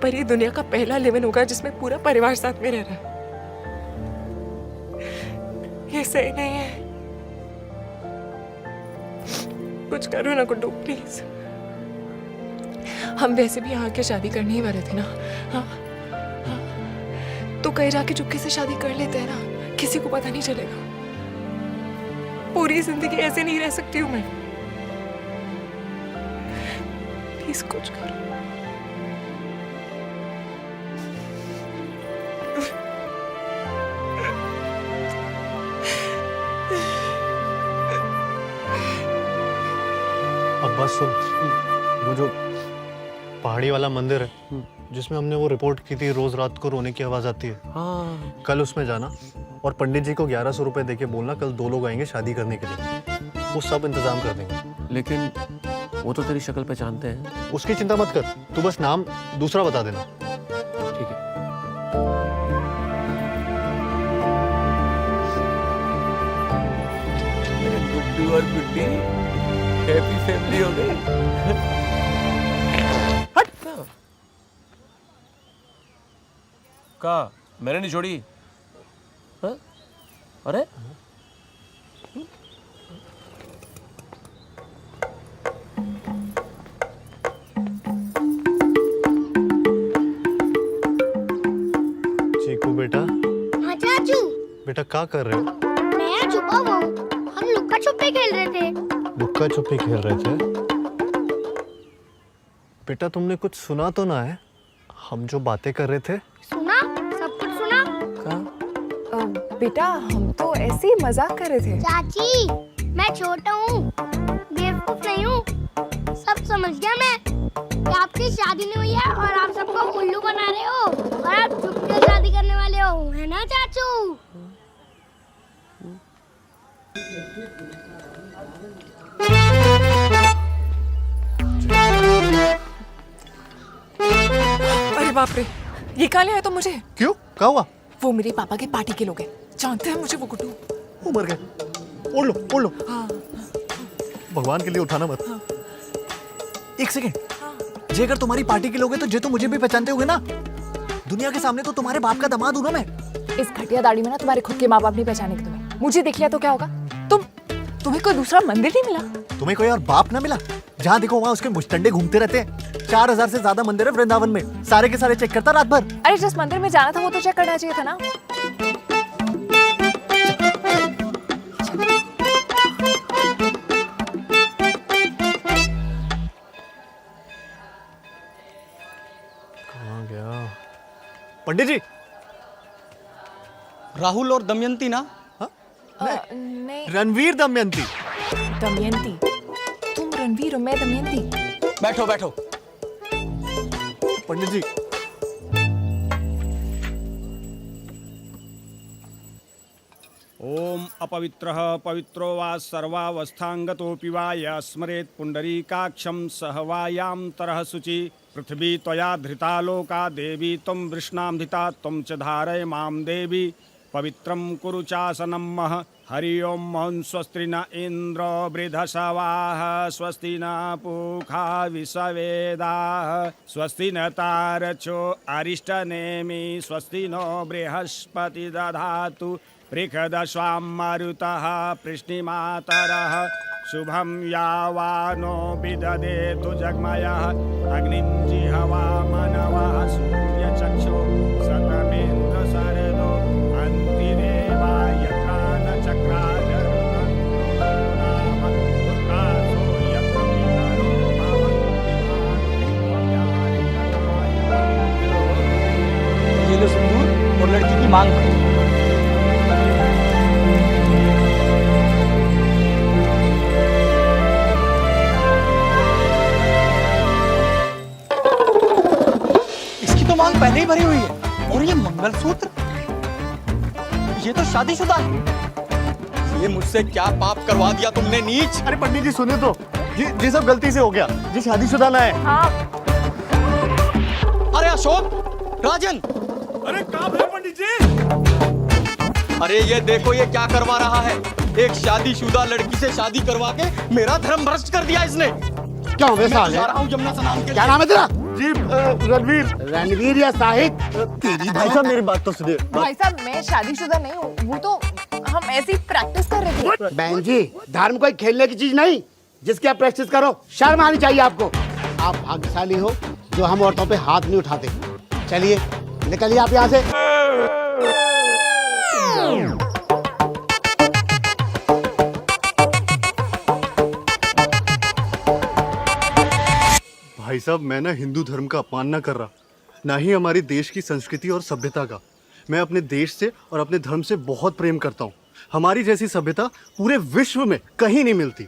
पर ये दुनिया का पहला लिव इन होगा जिसमें पूरा परिवार साथ में रह रहा है। ये सही नहीं है। कुछ करो ना गुड्डू प्लीज। हम वैसे भी यहाँ के शादी करने ही वाले थे ना। हाँ तो कहीं जाके चुपके से शादी कर लेते हैं ना, किसी को पता नहीं चलेगा। पूरी जिंदगी ऐसे नहीं रह सकती हूँ मैं। प्लीज कुछ करो। अब बस सुन, वो जो पहाड़ी वाला मंदिर है जिसमें हमने वो रिपोर्ट की थी, रोज रात को रोने की आवाज आती है, हाँ। कल उसमें जाना और पंडित जी को 1100 रुपए देके बोलना कल 2 लोग आएंगे शादी करने के लिए, वो सब इंतजाम कर देंगे। लेकिन वो तो तेरी शक्ल पहचानते हैं। उसकी चिंता मत कर, तू बस नाम दूसरा बता देना। ठीक है। गुड्डू और गुड्डी हैप्पी फैमिली हो गई। का मैंने नहीं छोड़ी। हाँ? अरे चीकू बेटा। हाँ चाचू। बेटा क्या कर रहे हो? मैं यहाँ छुपा हुआ हूँ, हम लुक्का छुपी खेल रहे थे। लुक्का छुपी खेल रहे थे? बेटा तुमने कुछ सुना तो ना है, हम जो बातें कर रहे थे? सुना, सब कुछ सुना। बेटा हम तो ऐसे ही मजाक कर रहे थे। चाची मैं छोटा हूँ, बेवकूफ नहीं हूँ, सब समझ गया मैं कि आपकी शादी नहीं हुई है और आप सबको उल्लू बना रहे हो और आप छुपकर शादी करने वाले हो, है ना चाचू? अरे बाप रे, ये कहाँ ले आया तुम मुझे? क्यों, क्या हुआ? वो मेरे पापा के पार्टी के लोग हैं, जानते हैं मुझे वो गुड्डू। वो मर गए। ओढ़ लो, ओढ़ लो। हाँ। भगवान के लिए उठाना मत। हाँ। एक सेकेंड, जे अगर तुम्हारी पार्टी के लोग हैं तो जे तो मुझे भी पहचानते होगे ना? दुनिया के सामने तो तुम्हारे बाप का दामाद हूँ ना मैं। इस घटिया दाढ़ी में ना तुम्हारे खुद के माँ बाप नहीं पहचाने के तुम्हें। मुझे देख लिया तो क्या होगा? तुम्हें कोई दूसरा मंदिर नहीं मिला? तुम्हें कोई और बाप ना मिला? जहाँ देखो वहाँ उसके मुस्टंडे घूमते रहते हैं। 4000 से ज्यादा मंदिर है वृंदावन में, सारे के सारे चेक करता रात भर। अरे जिस मंदिर में जाना था वो तो चेक करना चाहिए था ना। कहाँ गया? पंडित जी, राहुल और दमयंती ना? नहीं। रणवीर दमयंती। दमयंती? तुम रणवीर हो, मैं दमयंती। बैठो बैठो। पंडित जी, ओम अपवित्रः पवित्रो वा सर्वावस्थांगतोऽपि वा यः स्मरेत् पुंडरीकाक्षं सह वायां तरः शुचि। पृथ्वी त्वया धृता लोका देवी त्वं वृष्णां धृता त्वं च धारय मां देवी। पवित्रं कुरु चासनं मह। हरि ओं महं स्वस्ति न इन्द्रो वृधशवाः स्वस्ति न पूषा विश्ववेदाः स्वस्ति न तारचो अरिष्टनेमि स्वस्ति नो बृहस्पति दधातु पृषदश्वां मरुतः पृष्णिमातरः शुभं यावानो विददेतु जग्मयः अग्निं जिह्वा मनवः सूर्यचक्षु शतमेन्द्र शरदो अन्तिदेवा यथा न ये लो सिंदूर और लड़की की मांग। इसकी तो मांग पहले ही भरी हुई है। और ये मंगलसूत्र, ये तो शादीशुदा है। ये मुझसे क्या पाप करवा दिया तुमने नीच? अरे पंडित जी सुने तो, ये सब गलती से हो गया, ये शादीशुदा ना है। हाँ। अरे अशोक, राजन, अरे कहाँ है पंडित जी? अरे ये देखो ये क्या करवा रहा है। एक शादीशुदा लड़की से शादी करवा के मेरा धर्म भ्रष्ट कर दिया इसने। क्या हो गया साले? जा रहा हूँ यमुना स्नान के लिए। क्या नाम है तेरा? जी रणवीर। रणवीर या साहिद? तेरी भाई साहब मेरी बात तो सुनिए। भाई साहब मैं शादीशुदा नहीं हूँ, वो तो हम ऐसी प्रैक्टिस कर रहे थे। बहन जी धर्म कोई खेलने की चीज नहीं जिसकी आप प्रैक्टिस करो, शर्म आनी चाहिए आपको। आप भाग्यशाली हो जो हम औरतों पे हाथ नहीं उठाते। चलिए निकलिए आप यहाँ से। साहब मैं ना हिंदू धर्म का अपमान ना कर रहा, ना ही हमारे देश की संस्कृति और सभ्यता का। मैं अपने देश से और अपने धर्म से बहुत प्रेम करता हूँ। हमारी जैसी सभ्यता पूरे विश्व में कहीं नहीं मिलती।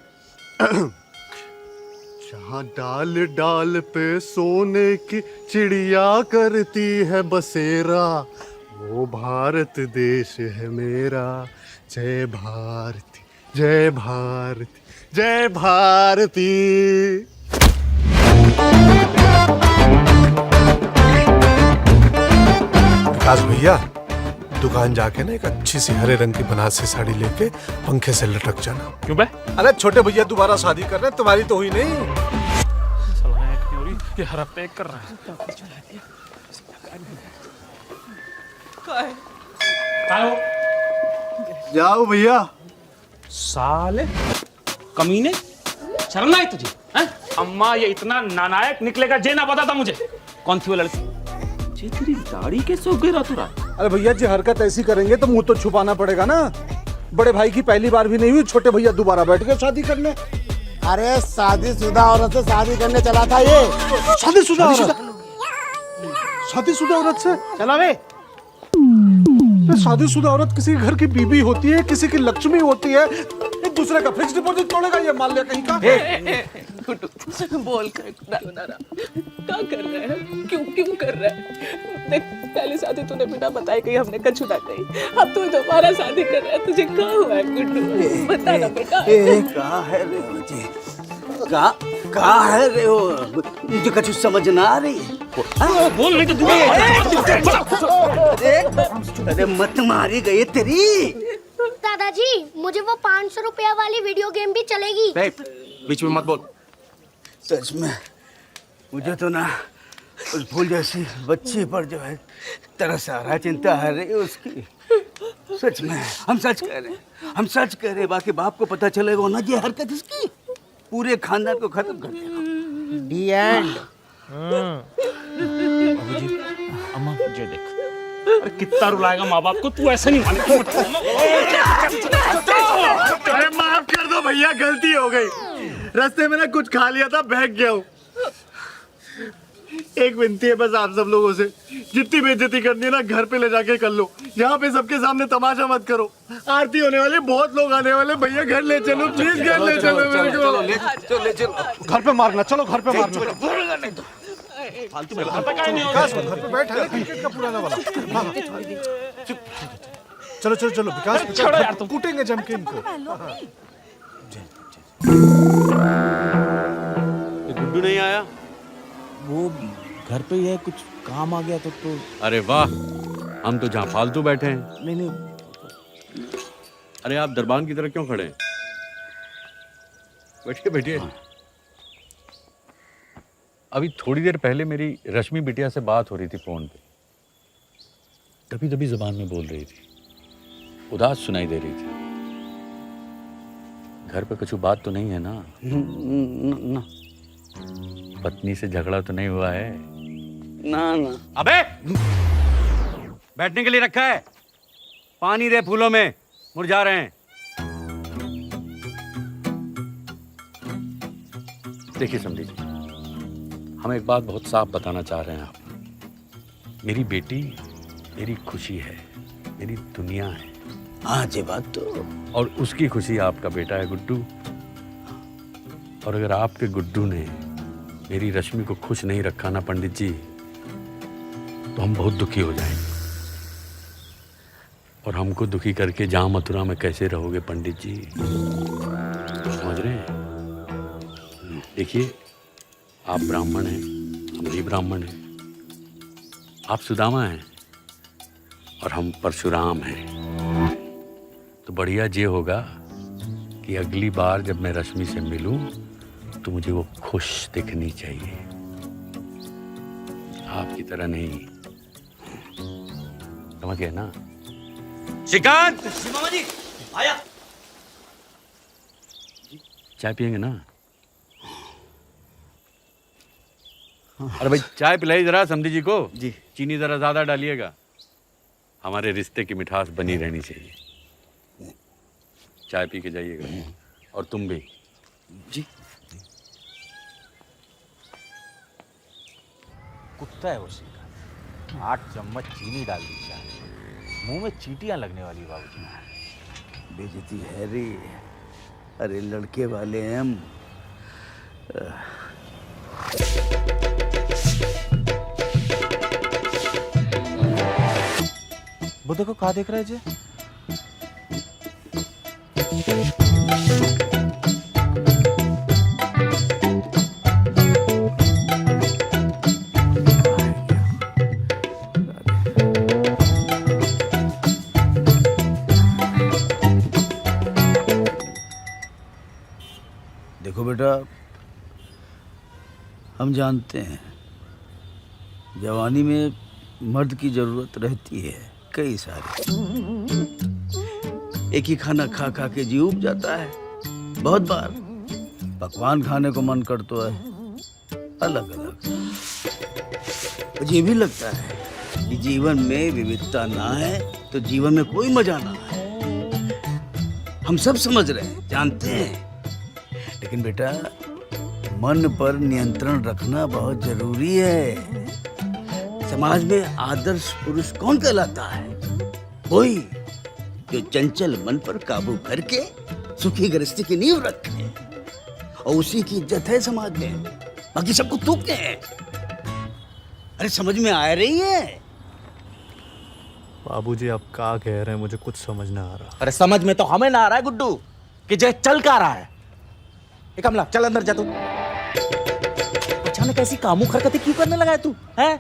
जहाँ डाल डाल पे सोने की चिड़िया करती है बसेरा, वो भारत देश है मेरा। जय भारती, जय भारती, जय भारती। विकास भैया, दुकान जाके ना एक अच्छी सी हरे रंग की बनारसी साड़ी लेके पंखे से लटक जाना। क्यों बे? अरे छोटे भैया दोबारा शादी कर रहे हैं, तुम्हारी तो हुई नहीं। साला एक नहीं हो रही, ये हर हफ्ते एक कर रहा है। जाओ भैया। साले कमीने, शर्म ना आई तुझे? हैं? अम्मा ये इतना नालायक निकलेगा जे ना पता था मुझे। कौन थी वो लड़की? जी तेरी दाढ़ी कैसे उग गई रातों रात? अरे भैया जी हरकत ऐसी करेंगे तो मुंह तो छुपाना पड़ेगा ना। बड़े भाई की पहली बार भी नहीं हुई, छोटे भैया दोबारा बैठ गए शादी करने। अरे शादीशुदा औरत से शादी करने चला था ये। शादीशुदा औरत? शादीशुदा औरत से? चलो बे। शादीशुदा औरत किसी के घर की बीबी होती है, किसी की लक्ष्मी होती है। एक दूसरे का फिक्स डिपॉजिट तोड़ेगा ये मान लिया कहीं का। बोल कर क्या कर रहा है? क्यों कर रहा है? देख पहले शादी तूने बिना बताए कही, हमने कछुड़ा कही। अब तू दोबारा शादी कर रहा है, तुझे क्या हुआ है गुड्डू? बता ना बेटा। कहाँ है रे हो जी? कहाँ है रे हो? मुझे कुछ समझ ना आ रही। बोल नहीं तो अरे मत मारी गई तेरी। दादाजी मुझे वो 500 रुपया वाली वीडियो गेम भी चलेगी। बीच में मत बोल। सच में मुझे तो ना उस फूल जैसी बच्ची पर जो है तरस आ रहा है, चिंता है रे उसकी। सच में हम सच कह रहे हैं, हम सच कह रहे हैं। बाकी बाप को पता चलेगा ना ये हरकत इसकी, पूरे खानदान को खत्म कर देगा। दी एंड। बाबूजी, अम्मा ये देख, अरे कितना रुलाएगा माँ बाप को? तू ऐसे नहीं मानेगा। अरे माफ कर दो भैया, गलती हो गई। रास्ते में ना कुछ खा लिया था, बहक गया हूँ। एक विनती है बस आप सब लोगों से, जितनी बेइज्जती करनी है ना घर पे ले जाके कर लो। यहाँ पे सबके सामने तमाशा मत करो। आरती होने वाली, बहुत लोग आने वाले। भैया घर ले चलो प्लीज, घर ले चलो मेरे को। ले चलो घर पे मारना, चलो घर पे मारना। फालतू में घर पे काहे नहीं हो रहा? घर पे बैठ है क्रिकेट का पुराना वाला। हाँ, चलो चलो चलो विकास, छोड़ो यार तुम। कूटेंगे जम के इनको। गुड्डू नहीं आया? वो घर पे ही है, कुछ काम आ गया तो। अरे वाह, हम तो जहाँ फालतू बैठे हैं। नहीं। अरे आप दरबान की तरह क्यों खड़े हैं? बैठिए बैठिए। अभी थोड़ी देर पहले मेरी रश्मि बिटिया से बात हो रही थी फोन पे। दबी दबी जुबान में बोल रही थी, उदास सुनाई दे रही थी। घर पे कुछ बात तो नहीं है ना? ना पत्नी से झगड़ा तो नहीं हुआ है ना ना। अबे बैठने के लिए रखा है, पानी दे, फूलों में मुरझा रहे हैं। देखिए समझी जी, हम एक बात बहुत साफ बताना चाह रहे हैं आपको। मेरी बेटी मेरी खुशी है, मेरी दुनिया है। हाँ जी बात तो। और उसकी खुशी आपका बेटा है गुड्डू। और अगर आपके गुड्डू ने मेरी रश्मि को खुश नहीं रखा ना पंडित जी, तो हम बहुत दुखी हो जाएंगे। और हमको दुखी करके जहां मथुरा में कैसे रहोगे पंडित जी? समझ रहे हैं? देखिए, आप ब्राह्मण हैं, हम भी ब्राह्मण हैं। आप सुदामा हैं और हम परशुराम हैं। तो बढ़िया ये होगा कि अगली बार जब मैं रश्मि से मिलूं तो मुझे वो खुश दिखनी चाहिए, आपकी तरह नहीं। समझ गए ना? श्रीकांत, मामा जी आया। चाय पियेंगे ना? अरे भाई चाय पिलाई जरा समधी जी को। जी। चीनी जरा ज्यादा डालिएगा, हमारे रिश्ते की मिठास बनी रहनी चाहिए। चाय पी के जाइएगा। और तुम भी। जी। कुत्ता है वो सिंघा। 8 चम्मच चीनी डाल दी चाय, मुंह में चींटियां लगने वाली है बाबूजी। बेइज्जती है रे। अरे लड़के वाले हैं हम। वो देखो कहाँ देख रहे हैं जी? देखो बेटा, हम जानते हैं जवानी में मर्द की जरूरत रहती है कई सारी। एक ही खाना खा खा के जी उब जाता है। बहुत बार पकवान खाने को मन करता है अलग अलग। मुझे भी लगता है कि जीवन में विविधता ना है तो जीवन में कोई मजा ना है। हम सब समझ रहे हैं, जानते हैं, लेकिन बेटा मन पर नियंत्रण रखना बहुत जरूरी है। समाज में आदर्श पुरुष कौन कहलाता है? वही जो चंचल मन पर काबू करके सुखी गृहस्थी की नींव रखे, और उसी की इज्जत है समाज में। बाकी सबको थूकते हैं। अरे समझ में आ रही है? बाबूजी आप क्या कह रहे हैं, मुझे कुछ समझ ना आ रहा। अरे समझ में तो हमें ना आ रहा है गुड्डू कि जय चल का रहा है। ए कमला चल अंदर जा तू। अचानक ऐसी कामुक हरकतें क्यों करने लगा है तू? हैं?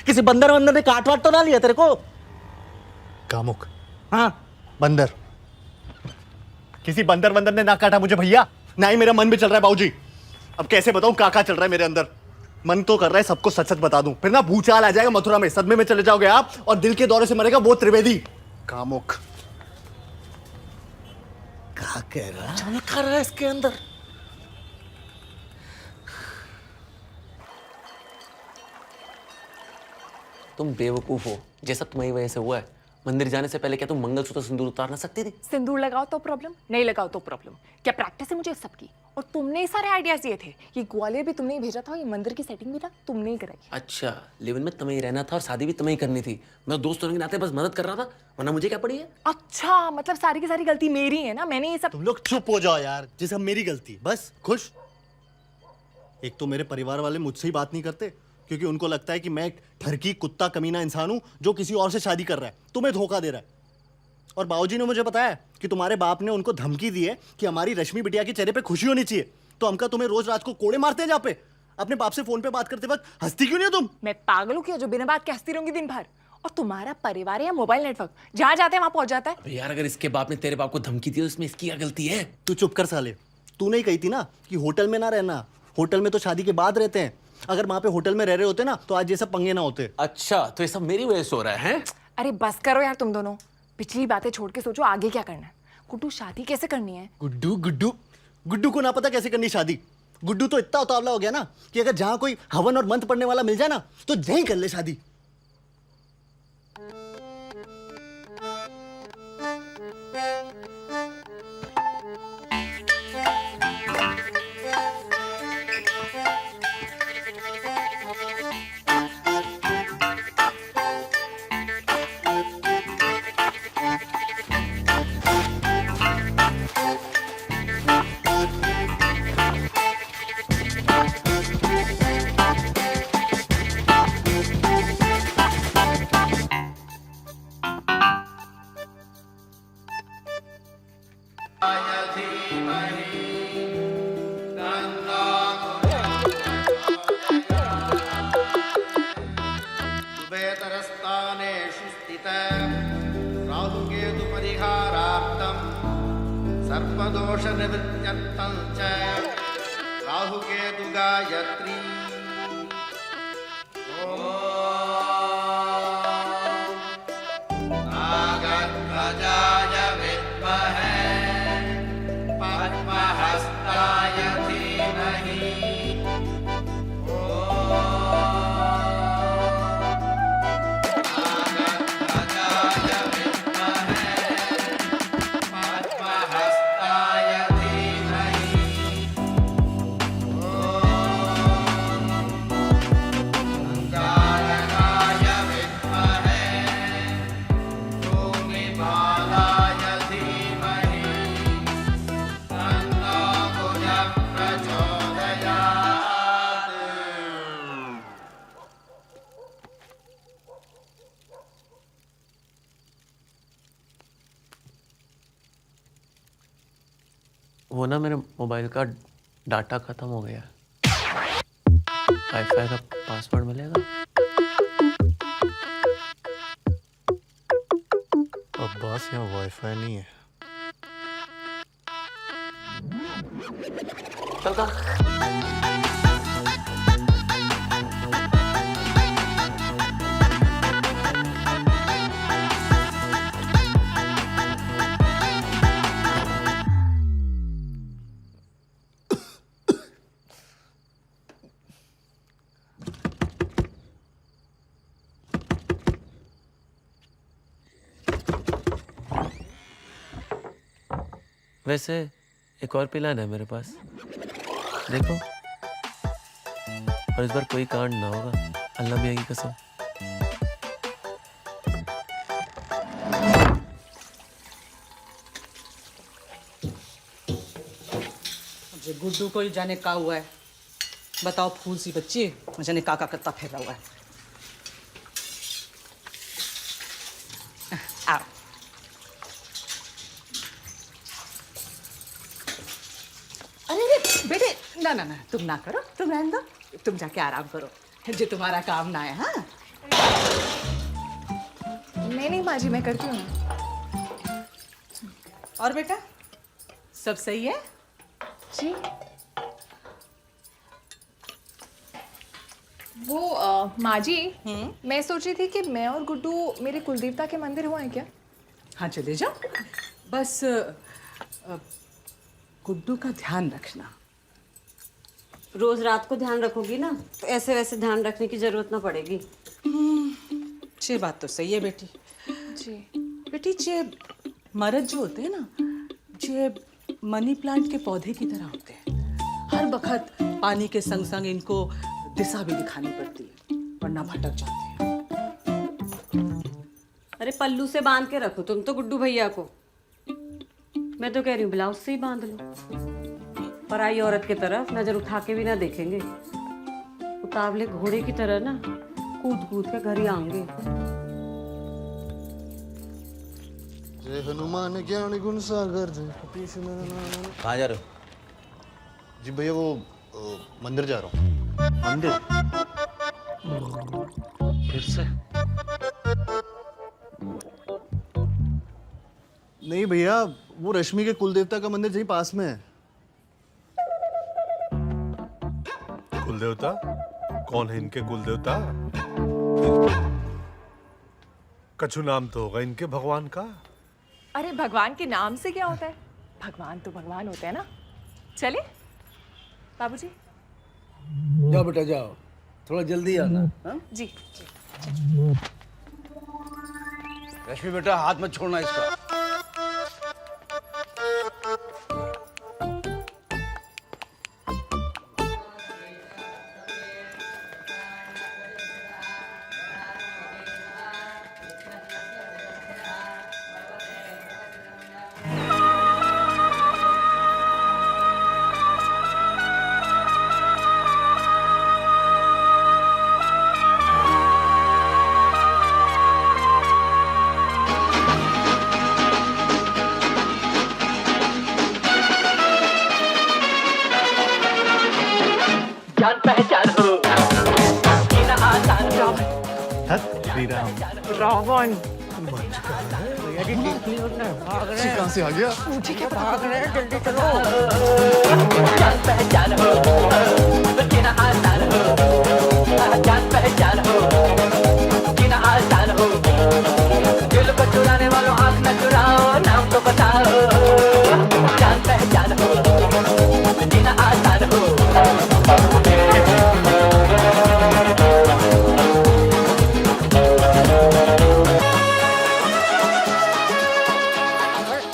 किसी बंदर वंदर ने काट वाट तो ना लिया तेरे को? कामुक? हाँ बंदर? किसी बंदर वंदर ने ना काटा मुझे भैया, ना ही मेरा मन भी चल रहा है बाबूजी। अब कैसे बताऊं क्या क्या चल रहा है मेरे अंदर। मन तो कर रहा है सबको सच सच बता दूं, फिर ना भूचाल आ जाएगा मथुरा में, सदमे में चले जाओगे आप और दिल के दौरे से मरेगा वो त्रिवेदी। कामुक क्या कह रहा? अचानक खा रहा है इसके अंदर। तुम बेवकूफ हो, जैसा तुम्हारी वजह से हुआ है। मंदिर जाने से पहले क्या तुम मंगलसूत्र सिंदूर उतार ना सकती थी? सिंदूर लगाओ तो प्रॉब्लम, नहीं लगाओ तो प्रॉब्लम। क्या प्रैक्टिस है मुझे सबकी? और तुमने ही सारे आइडियाज दिए थे। ये ग्वालियर भी तुमने ही भेजा था, ये मंदिर की सेटिंग भी था तुमने ही कराई। अच्छा, लिव-इन में तुम्हें ही रहना था और शादी भी तुम्हें ही करनी थी। मैं दोस्त होने के नाते बस मदद कर रहा था, वरना मुझे क्या पड़ी है? अच्छा, मतलब सारी की सारी गलती मेरी है ना? मैंने ये सब। तुम लोग चुप हो जाओ यार, ये सब मेरी गलती। बस खुश। एक तो मेरे परिवार वाले मुझसे ही बात नहीं करते क्योंकि उनको लगता है कि मैं एक ठरकी कुत्ता कमीना इंसान हूं जो किसी और से शादी कर रहा है, तुम्हें धोखा दे रहा है। और बाबूजी ने मुझे बताया कि तुम्हारे बाप ने उनको धमकी दी है कि हमारी रश्मि बिटिया के चेहरे पे खुशी होनी चाहिए। तो हमका तुम्हें रोज रात को कोड़े मारते हैं जहाँ पे। अपने बाप से फोन पे बात करते वक्त हंसती क्यों नहीं हो तुम? मैं पागल हूँ क्या जो बिना बात के हंसती रहूंगी दिन भर? और तुम्हारा परिवार या मोबाइल नेटवर्क जहाँ जाते हैं वहां पहुंच जाता है। अबे यार, अगर इसके बाप ने तेरे बाप को धमकी दी तो इसमें इसकी क्या गलती है? तू चुप कर साले। तू नहीं कही थी ना कि होटल में ना रहना, होटल में तो शादी के बाद रहते हैं। अगर वहां पे होटल में रह रहे होते ना तो आज ये सब पंगे ना होते। अच्छा, तो ये सब मेरी वजह से हो रहा है? अरे बस करो यार तुम दोनों, पिछली बातें छोड़ के सोचो आगे क्या करना है। गुड्डू शादी कैसे करनी है? गुड्डू गुड्डू गुड्डू को ना पता कैसे करनी शादी। गुड्डू तो इतना उतावला हो गया ना कि अगर जहां कोई हवन और मंत्र पढ़ने वाला मिल जाए ना तो यहीं कर ले शादी। सर्पदोष निवृत्त्यर्थं च राहुकेतु गायत्री। नागध्वजाय विद्महे पद्महस्ताय धीमहि। वो ना मेरे मोबाइल का डाटा खत्म हो गया। वाईफाई का पासवर्ड मिलेगा? अब बॉस यहाँ वाईफाई नहीं है। चलता। वैसे एक और प्लान है मेरे पास, देखो। और इस बार कोई कांड ना होगा, अल्लाह मियां की कसम। जे गुड्डू को ही जाने का हुआ है। बताओ फूल सी बच्ची जाने का कत्ता फेर रहा हुआ है। आओ। अरे बेटे ना ना ना तुम ना करो, तुम रहने दो, तुम जाके आराम करो, जो तुम्हारा काम ना है। हाँ नहीं माँ जी, मैं करती हूँ। और बेटा सब सही है? जी वो माँ जी, मैं सोच रही थी कि मैं और गुड्डू मेरे कुलदेवता के मंदिर हुआ है क्या? हाँ चले जाओ, बस गुड्डू का ध्यान रखना। रोज रात को ध्यान रखोगी ना तो ऐसे वैसे ध्यान रखने की जरूरत ना पड़ेगी। ये बात तो सही है बेटी। जी बेटी जे मर्द जो होते हैं ना, जे मनी प्लांट के पौधे की तरह होते हैं। हर वक्त पानी के संग संग इनको दिशा भी दिखानी पड़ती है, वरना भटक जाते हैं। अरे पल्लू से बांध के रखो तुम तो गुड्डू भैया को। मैं तो कह रही हूँ ब्लाउज से ही बांध लो। पराई औरत की तरफ नजर उठा के भी ना देखेंगे, उतावले घोड़े की तरह ना कूद कूद के घर ही आएंगे। जय हनुमान ज्ञान गुण सागर। कहाँ जा रहे हो? जी भैया वो मंदिर जा रहा हूँ। मंदिर? फिर से? नहीं भैया, वो रश्मि के कुलदेवता का मंदिर यहीं पास में है। कुलदेवता? कौन है इनके कुलदेवता? कछु नाम तो होगा इनके भगवान का। अरे भगवान के नाम से क्या होता है? भगवान तो भगवान होते हैं ना। चले बाबूजी? जाओ बेटा जाओ, थोड़ा जल्दी आना। हाँ? जी रश्मि बेटा हाथ मत छोड़ना इसका। जान पहचान हो जीना आसान हो। रावण कहाँ से आ गया? ठीक है भाग रहे हैं, जल्दी चलो। जान पहचान हो जीना आसान हो। जान पहचान हो जीना आसान हो। दिल को चुराने वालों आँख न चुराओ, नाम तो बताओ। जान पहचान हो जीना आसान हो।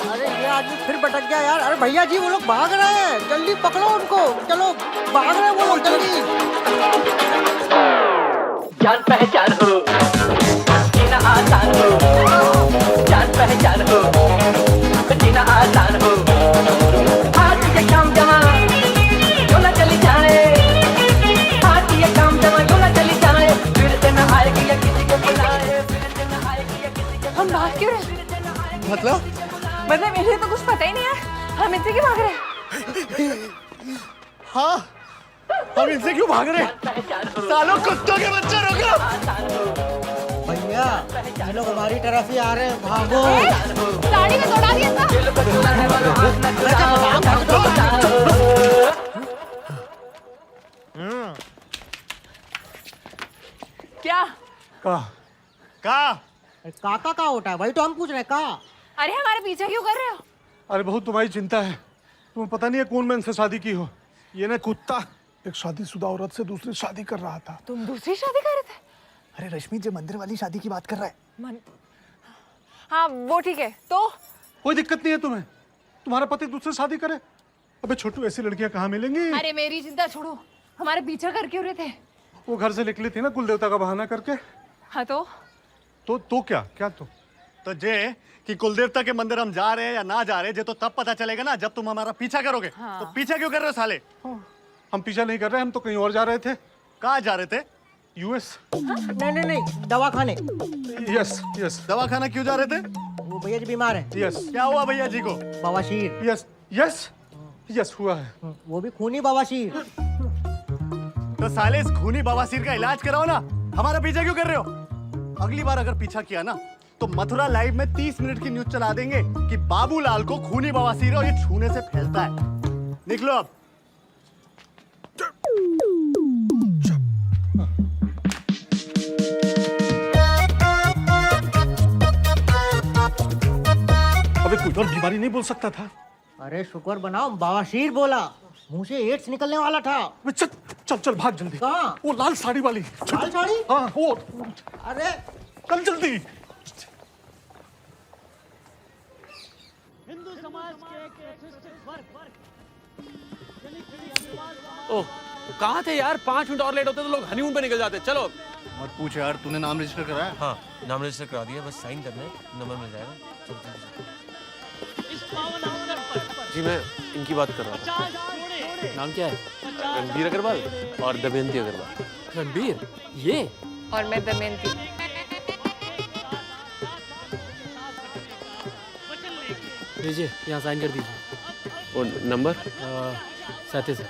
अरे ये आदमी फिर भटक गया यार। अरे भैया जी वो लोग भाग रहे हैं, जल्दी पकड़ो उनको। चलो भाग रहे हैं वो लोग, जल्दी। जान पहचान हो जीना आसान हो। जान पहचान हो जीना आसान हो। आज ये काम जमा जो न चली जाए। आज ये काम जमा जो न चली जाए। फिर से न आएगी या किसी को बुलाए। फिर से न आएगी या किसी को। हम भाग क्यों रहे? मतलब मुझे तो कुछ पता ही नहीं है। हम इतने क्यों भाग रहे हैं? हाँ, हम इनसे क्यों भाग रहे? सालों कुत्तों के बच्चे, रुको! भैया, ये लोग हमारी तरफ ही आ रहे हैं, भागो! साड़ी में दौड़ा दिया था। क्या? काका का होता है, वही तो हम पूछ रहे हैं, का? अरे हमारे पीछे क्यों कर रहे हो? अरे बहुत तुम्हारी चिंता है, तुम्हें पता नहीं है कौन मैंने से शादी की हो। ये ना कुत्ता एक शादीशुदा औरत से दूसरी शादी कर रहा था। तुम दूसरी शादी कर रहे थे? अरे रश्मि, जो मंदिर वाली शादी की बात कर रहा है। हाँ वो ठीक है, तो कोई दिक्कत नहीं है तुम्हें, तुम्हारा पति दूसरी शादी करे। अबे छोटू, ऐसी लड़कियां कहाँ मिलेंगी? अरे मेरी चिंता छोड़ो, हमारे पीछे कर क्यों रहे थे? वो घर से निकली थी ना कुल देवता का बहाना करके। हाँ तो क्या क्या तो जे कि कुलदेवता के मंदिर हम जा रहे हैं या ना जा रहे, जे तो तब पता चलेगा ना जब तुम हमारा पीछा करोगे। हाँ। तो पीछा क्यों कर रहे हो साले? हम पीछा नहीं कर रहे, हम तो कहीं और जा रहे थे। कहाँ जा रहे थे? यूएस। नहीं, दवाखाने। Yes yes. दवाखाना क्यों जा रहे थे? वो भैया जी बीमार है। यस। क्या हुआ भैया जी को? बवासीर। यस यस यस हुआ है। वो भी खूनी बवासीर। तो साले इस खूनी बवासीर का इलाज कराओ ना, हमारा पीछा क्यों कर रहे हो? अगली बार अगर पीछा किया ना तो मथुरा लाइव में 30 मिनट की न्यूज चला देंगे कि बाबूलाल को खूनी बवासीर है और ये छूने से फैलता है। निकलो अब। अबे कोई और बीमारी नहीं बोल सकता था। अरे शुक्र बनाओ, बवासीर बोला, मुंह से एड्स निकलने वाला था। चल चल चल भाग जल्दी। कहाँ? वो लाल साड़ी वाली। लाल साड़ी? हाँ वो। अरे चल जल्दी। हिंदू समाज के एक प्रतिष्ठित वर्ग ओह कहाँ थे यार? 5 मिनट और लेट होते तो लोग हनीमून पे निकल जाते। चलो। मत पूछ यार, तूने नाम रजिस्टर कराया? हाँ नाम रजिस्टर करा दिया, बस साइन करना है, नंबर मिल जाएगा। चलो चलो जी, मैं इनकी बात कर रहा था। नाम क्या है? रणबीर अग्रवाल और दमयंती अग्रवाल। रणबीर ये? और मैं दमयंती। लीजिए यहाँ साइन कर दीजिए। और नंबर 37 है।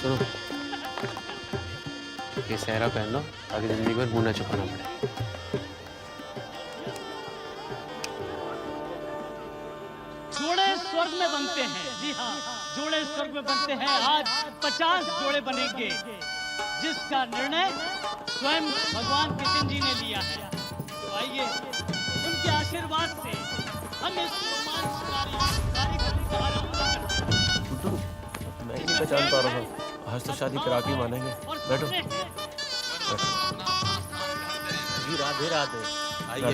सुनो, ये सहरा पहन लो ताकि जिंदगी भर मुंह ना छुपाना पड़े। जोड़े स्वर्ग में बनते हैं। जी हाँ, जोड़े स्वर्ग में बनते हैं। आज 50 जोड़े बनेंगे, जिसका निर्णय स्वयं भगवान कृष्ण जी ने लिया है। तो आइए उनके आशीर्वाद से हम इस रोमांचकारी कार्यक्रम का आरंभ करते हैं। मैं ही नहीं पहचान पा रहा हूँ। आज तो शादी करा के मानेंगे। बैठो। जी राधे राधे। आइए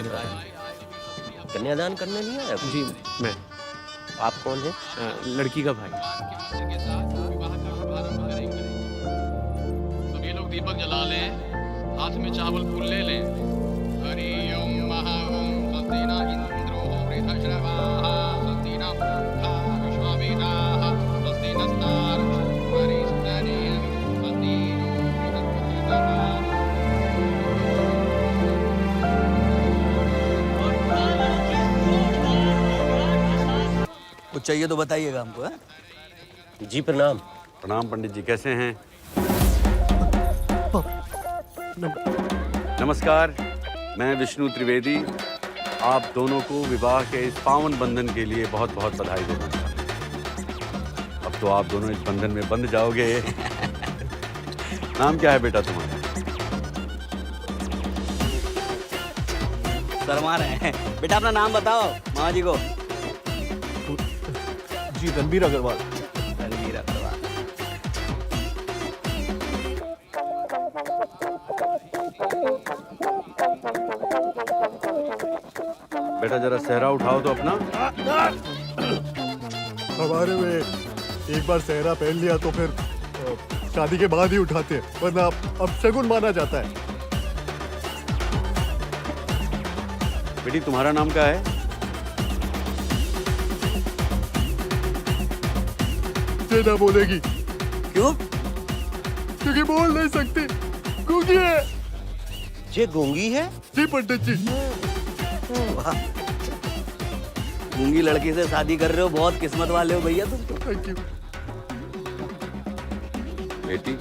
कन्यादान करने नहीं आया? जी मैं। आप कौन है? लड़की का भाई। सभी लोग दीपक जला लें, हाथ में चावल फूल ले लें। हरि ओम महा ओम स्वस्ति न इंद्रो वृद्धश्रवाः स्वस्ति न पूर्वा विश्ववेदाः स्वस्ति नस्तार्क्ष्यं स्वस्ति कुछ चाहिए तो बताइएगा हमको। है जी प्रणाम। प्रणाम पंडित जी, कैसे हैं? नमस्कार, मैं विष्णु त्रिवेदी आप दोनों को विवाह के इस पावन बंधन के लिए बहुत बहुत बधाई देना चाहता हूं। अब तो आप दोनों इस बंधन में बंध जाओगे। नाम क्या है बेटा तुम्हारा? शर्मा रहे हैं बेटा, अपना नाम बताओ मामा जी को। जी रणबीर अग्रवाल। रणबीर अग्रवाल। बेटा जरा सहरा उठाओ तो अपना। हमारे में एक बार सहरा पहन लिया तो फिर शादी के बाद ही उठाते, वरना अब शगुन माना जाता है। बेटी तुम्हारा नाम क्या है? ना बोलेगी। क्यों? क्योंकि बोल नहीं सकती, गूंगी है। ये गूंगी है? जी पंडित जी। गूंगी लड़की से शादी कर रहे हो, बहुत किस्मत वाले हो भैया तुम तो। Thank you. बेटी,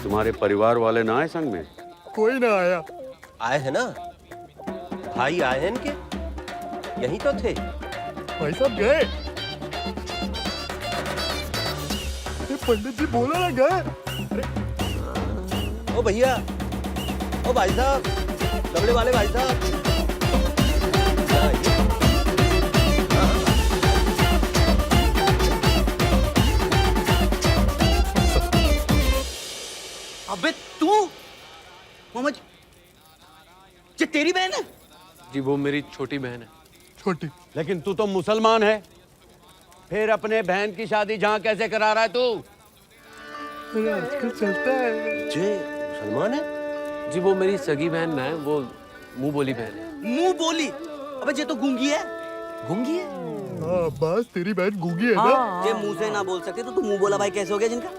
तुम्हारे परिवार वाले ना आए संग में? कोई ना आया। आए हैं ना, भाई आए हैं इनके, यहीं तो थे। भाई साहब गए। पंडित जी बोला ना गए। ओ भैया, ओ भाई साहब, कपड़े वाले भाई साहब। अबे तू मामा जी, ये तेरी बहन है? जी वो मेरी छोटी बहन है। छोटी? लेकिन तू तो मुसलमान है, फिर अपने बहन की शादी जहां कैसे करा रहा है तू? आजकल चलता है। जे मुसलमान है? जी वो मेरी सगी बहन ना है, वो मुंह बोली बहन है। मुंह बोली? अबे ये तो गूंगी है। गूंगी है? हाँ बस तेरी बहन गूंगी है ना। ये मुंह से ना बोल सकते तो तू मुंह बोला भाई कैसे हो गया जिनका?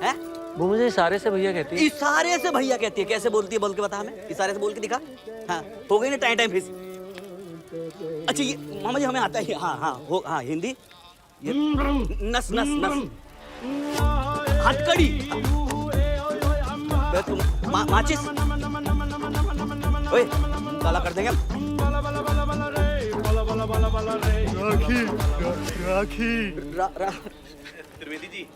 है? वो मुझे इशारे से भैया कहती है। इशारे से भैया कहती है? कैसे बोलती है बोल के बता हमें, इशारे से बोल के दिखा। हाँ हो गई ना टाइम टाइम फिस। अच्छा ये मामा जी हमें आता है। हाँ हाँ हो, हाँ हिंदी ये नस नस नस हथकड़ी तुम माचिस ओए काला कर देंगे राखी राखी त्रिवेदी जी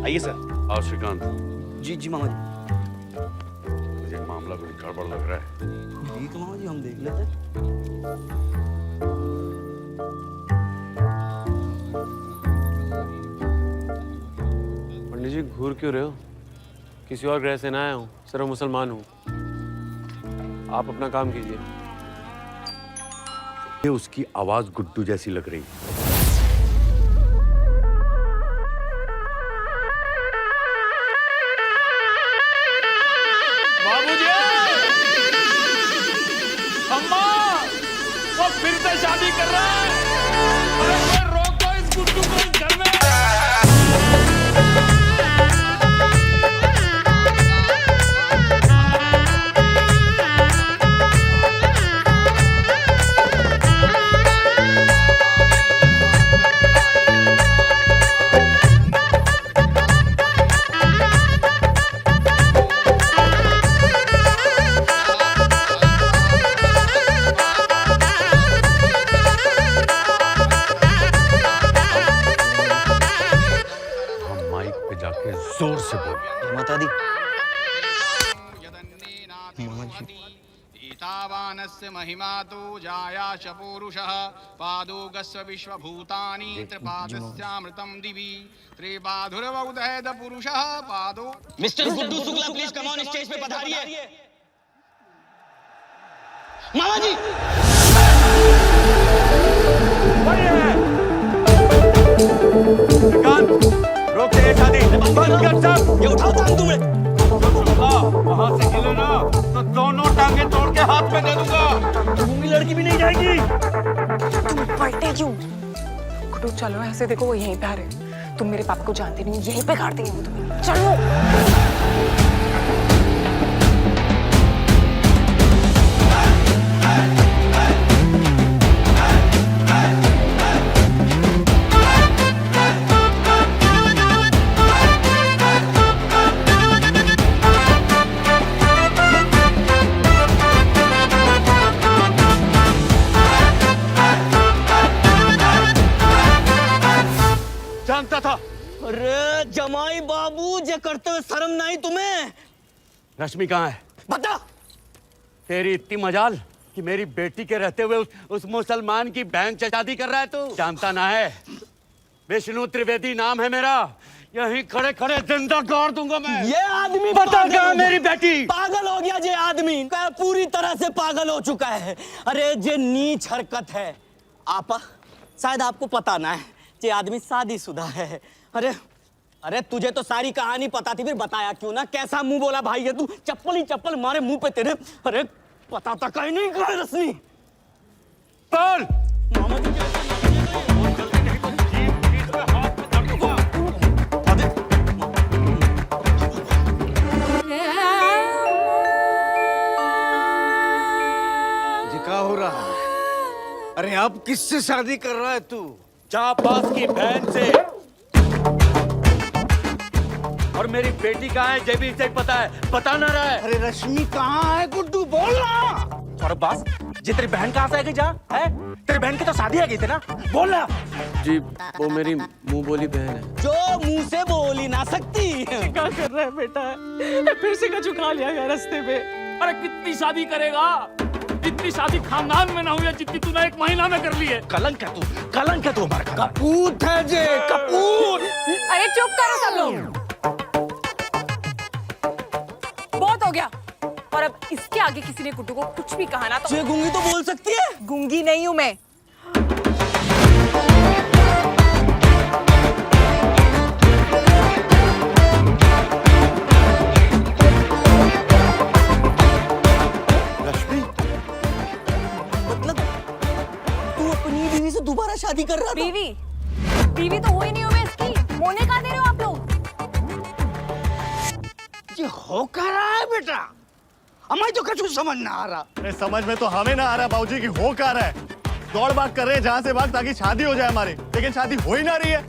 आइए सर। आओ श्रीकांत। जी जी मामा जी। मुझे मामला कुछ गड़बड़ लग रहा है। ठीक है मामा जी हम देख लेते हैं। पंडित जी घूर क्यों रहे हो? किसी और ग्रह से ना आया हूँ, सिर्फ मुसलमान हूँ। आप अपना काम कीजिए। ये उसकी आवाज गुड्डू जैसी लग रही। बाबूजी, अम्मा, वो फिर से शादी कर रहा है। अरे कोई रोको इस गुड्डू को इस घर में। जोर से बोल। माता दी। ईतावानस्य महिमा तु जायाश पूरुषः पादोगस्य विश्वभूतानि त्रिपादस्यामृतं दिवि त्रिपाधुर्वौदहेद पुरुषः पादो। Mister Guddu Shukla please come on stage पे पधारिए। मामा जी रोक दे शादी, बंद कर सब। ये उठाओ टांग तुमने। वहां से हिले ना तो दोनों टांगे तोड़ के हाथ में दे दूंगा। तुम्हारी लड़की भी नहीं जाएगी। तुम पलटे क्यों? गुड्डू चलो ऐसे देखो वो यहीं पे आ रहे। तुम मेरे पापा को जानते नहीं, यहीं पे काट देंगे वो तुम्हें। चलो। जानता था। अरे जमाई बाबू जे करते हुए शर्म नहीं तुम्हें? रश्मि कहाँ है? बता। तेरी इतनी मजाल कि मेरी बेटी के रहते हुए उस मुसलमान की बहन से शादी कर रहा है तू? जानता ना है, विष्णु त्रिवेदी नाम है मेरा। यहीं खड़े खड़े जिंदा गाड़ दूंगा मैं। ये आदमी बता कहाँ मेरी बेटी? पागल हो गया जे आदमी, पूरी तरह से पागल हो चुका है। अरे जे नीच हरकत है आपा, शायद आपको पता ना है, ये आदमी शादीशुदा है। अरे अरे तुझे तो सारी कहानी पता थी, फिर बताया क्यों ना? कैसा मुंह बोला भाई है तू, चप्पल ही चप्पल मारे मुंह पे तेरे। अरे पता था कहीं नहीं कहा रश्मि। बोल। ये क्या हो रहा है? अरे अब किससे शादी कर रहा है तू? चापास की बहन से। और मेरी बेटी कहाँ है ये भी इसे पता है, बता ना रहा है। अरे रश्मि कहाँ है गुड्डू, बोल ना। और अब्बास जी तेरी बहन कहाँ से आ गई जा है? तेरी बहन की तो शादी आ गई थी ना, बोल ना। जी वो मेरी मुंह बोली बहन है। जो मुंह से बोल ही ना सकती। क्या कर रहा है बेटा? फिर से का झुका लिया गया रास्ते में। अरे कितनी शादी करेगा? इतनी शादी खानदान में ना हुई है जितनी तूने एक महीना में कर ली है। कलंक है तू, कलंक है तू हमारा। कपूत है जे, कपूत। अरे चुप करो सब लोग, बहुत हो गया। और अब इसके आगे किसी ने गुड्डू को कुछ भी कहा ना तो ये गूंगी तो बोल सकती है। गूंगी नहीं हूं मैं। रश्मि, मतलब तू अपनी बीवी से दोबारा शादी कर रहा था? बीवी तो हुई नहीं हूं मैं इसकी। मोने कहा दे रहे हो आप लोग? ये हो क्या रहा है बेटा? हमें तो कुछ समझ ना आ रहा। अरे समझ में तो हमें ना आ रहा बाबूजी कि हो क्या रहा है। दौड़ भाग कर रहे हैं जहाँ से भाग ताकि शादी हो जाए हमारी, लेकिन शादी हो ही ना रही है।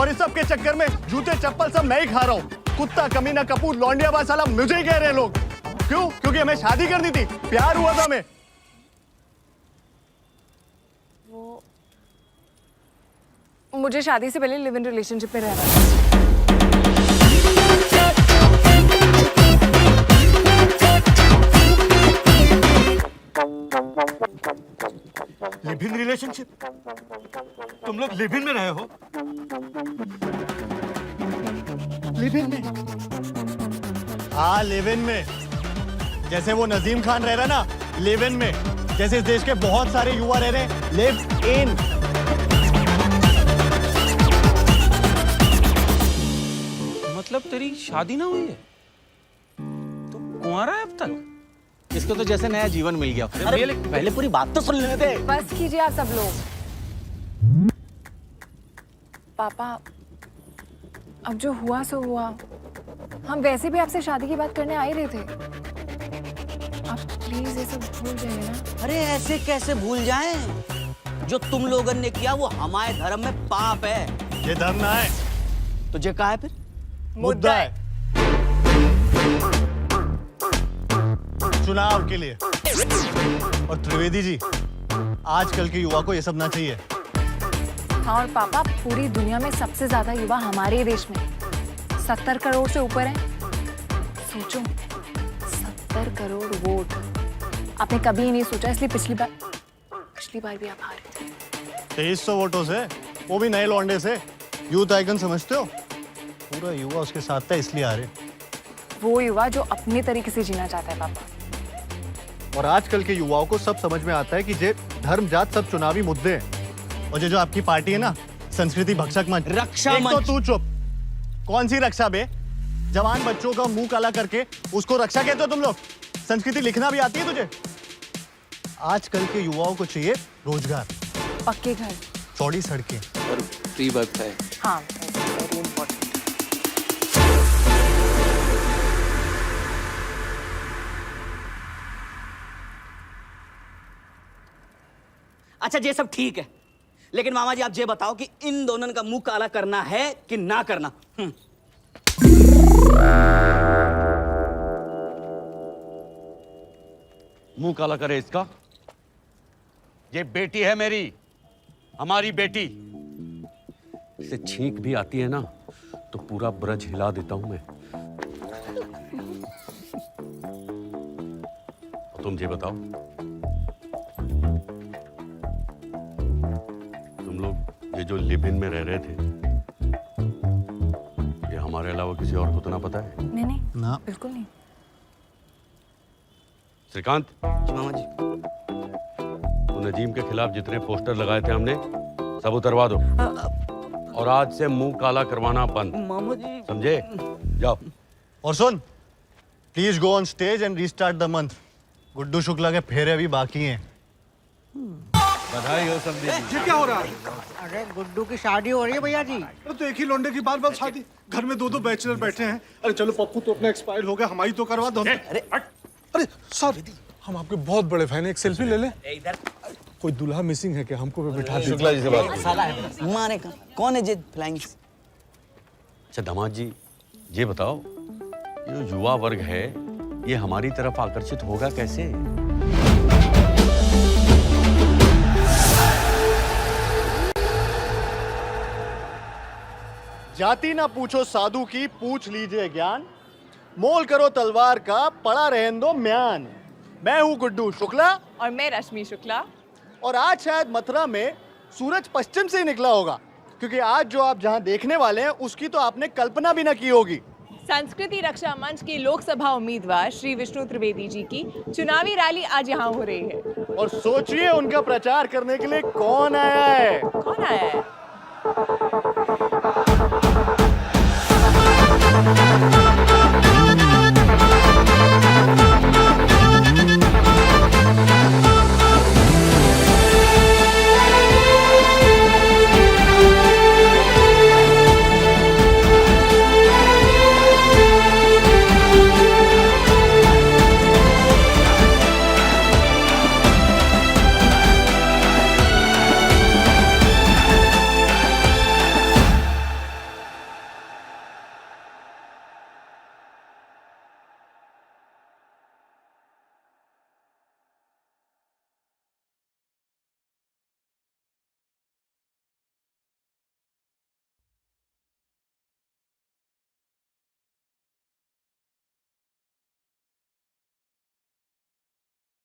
और इस सब के चक्कर में जूते चप्पल सब मैं ही खा रहा हूँ। कुत्ता कमीना कपूर लौंडिया बात साला मुझे ही कह रहे हैं लोग। क्यों? क्योंकि हमें शादी करनी थी, प्यार हुआ था हमें। मुझे शादी से पहले लिव इन रिलेशनशिप में रहना था। Live in relationship? तुम लोग लिव इन में रहे हो? लिव इन में? हाँ लिव इन में। जैसे वो नजीम खान रह रहा ना लिव इन में, जैसे इस देश के बहुत सारे युवा रह रहे हैं लिव इन। मतलब तेरी शादी ना हुई है तो कुंवारा है अब तक? इसको तो जैसे नया जीवन मिल गया। अरे पहले पूरी बात तो सुन लेने दे। बस कीजिए आप सब लोग। पापा अब जो हुआ सो हुआ। हम वैसे भी आपसे शादी की बात करने आ ही रहे थे। आप प्लीज ये सब भूल जाइए ना। अरे ऐसे कैसे भूल जाएं? जो तुम लोगन ने किया वो हमारे धर्म में पाप है। ये धर्म ना है तो ये कहा है फिर? मुद्दा है चुनाव के लिए। और त्रिवेदी जी, आजकल के युवा को ये सब ना चाहिए। हाँ और पापा पूरी दुनिया में सबसे ज्यादा युवा हमारे ही देश में 70 करोड़ से ऊपर हैं। सोचो 70 करोड़ वोट। आपने कभी नहीं सोचा, इसलिए पिछली बार भी आप हारे थे। 2300 वोटों से, वो भी नए लौंडे से। यूथ आइकन समझते हो? पूरा युवा उसके साथ था इसलिए हारे। वो युवा जो अपने तरीके से जीना चाहता है पापा। और आजकल के युवाओं को सब समझ में आता है कि ये धर्म जात सब चुनावी मुद्दे हैं। और ये जो आपकी पार्टी है ना, संस्कृति भक्षक मंच, रक्षा एक मंच। तो तू चुप। कौन सी रक्षा बे? जवान बच्चों का मुंह काला करके उसको रक्षा कहते हो तुम लोग? संस्कृति लिखना भी आती है तुझे? आजकल के युवाओं को चाहिए रोजगार, पक्के घर, चौड़ी सड़कें और फ्री वाईफाई। हाँ वेरी इंपॉर्टेंट। अच्छा ये सब ठीक है, लेकिन मामा जी आप ये बताओ कि इन दोनों का मुंह काला करना है कि ना करना? मुंह काला करे इसका? ये बेटी है मेरी, हमारी बेटी। इसे छींक भी आती है ना तो पूरा ब्रज हिला देता हूं मैं। तुम ये बताओ, तुम लोग ये जो लिव इन में रह रहे थे, ये हमारे अलावा किसी और को तो ना पता है? नहीं ना बिल्कुल नहीं। श्रीकांत, मामा जी तो नजीम के खिलाफ जितने पोस्टर लगाए थे हमने सब उतरवा दो। और आज से मुंह काला करवाना बंद। मामा जी समझे? जाओ। और सुन, please go on stage and restart the month. Guddu Shukla के फेरे अभी बाकी हैं। बधाई हो संदीप जी। ये क्या हो रहा है? अरे गुड्डू की शादी हो रही है भैया जी। तो एक ही लौंडे की बार बार शादी, घर में दो दो बैचलर बैठे हैं। अरे चलो पप्पू तो अपना एक्सपायर हो गया, हमारी तो करवा दो। अरे सर, हम आपके बहुत बड़े फैन हैं, एक सेल्फी ले ले। इधर कोई दूल्हा मिसिंग है क्या? हमको बिठा दीजिए। शुक्ला जी से बात साला माने का कौन है जे फ्लाइंग? अच्छा दामाद जी, ये बताओ, ये जो युवा वर्ग है ये हमारी तरफ आकर्षित होगा कैसे? जाति ना पूछो साधु की, पूछ लीजिए ज्ञान। मोल करो तलवार का, पड़ा रहने दो म्यान। मैं हूँ गुड्डू शुक्ला और मैं रश्मि शुक्ला। और आज शायद मथुरा में सूरज पश्चिम से ही निकला होगा, क्योंकि आज जो आप जहाँ देखने वाले हैं उसकी तो आपने कल्पना भी ना की होगी। संस्कृति रक्षा मंच के लोकसभा उम्मीदवार श्री विष्णु त्रिवेदी जी की चुनावी रैली आज यहाँ हो रही है। और सोचिए उनका प्रचार करने के लिए कौन आया है। कौन आया है?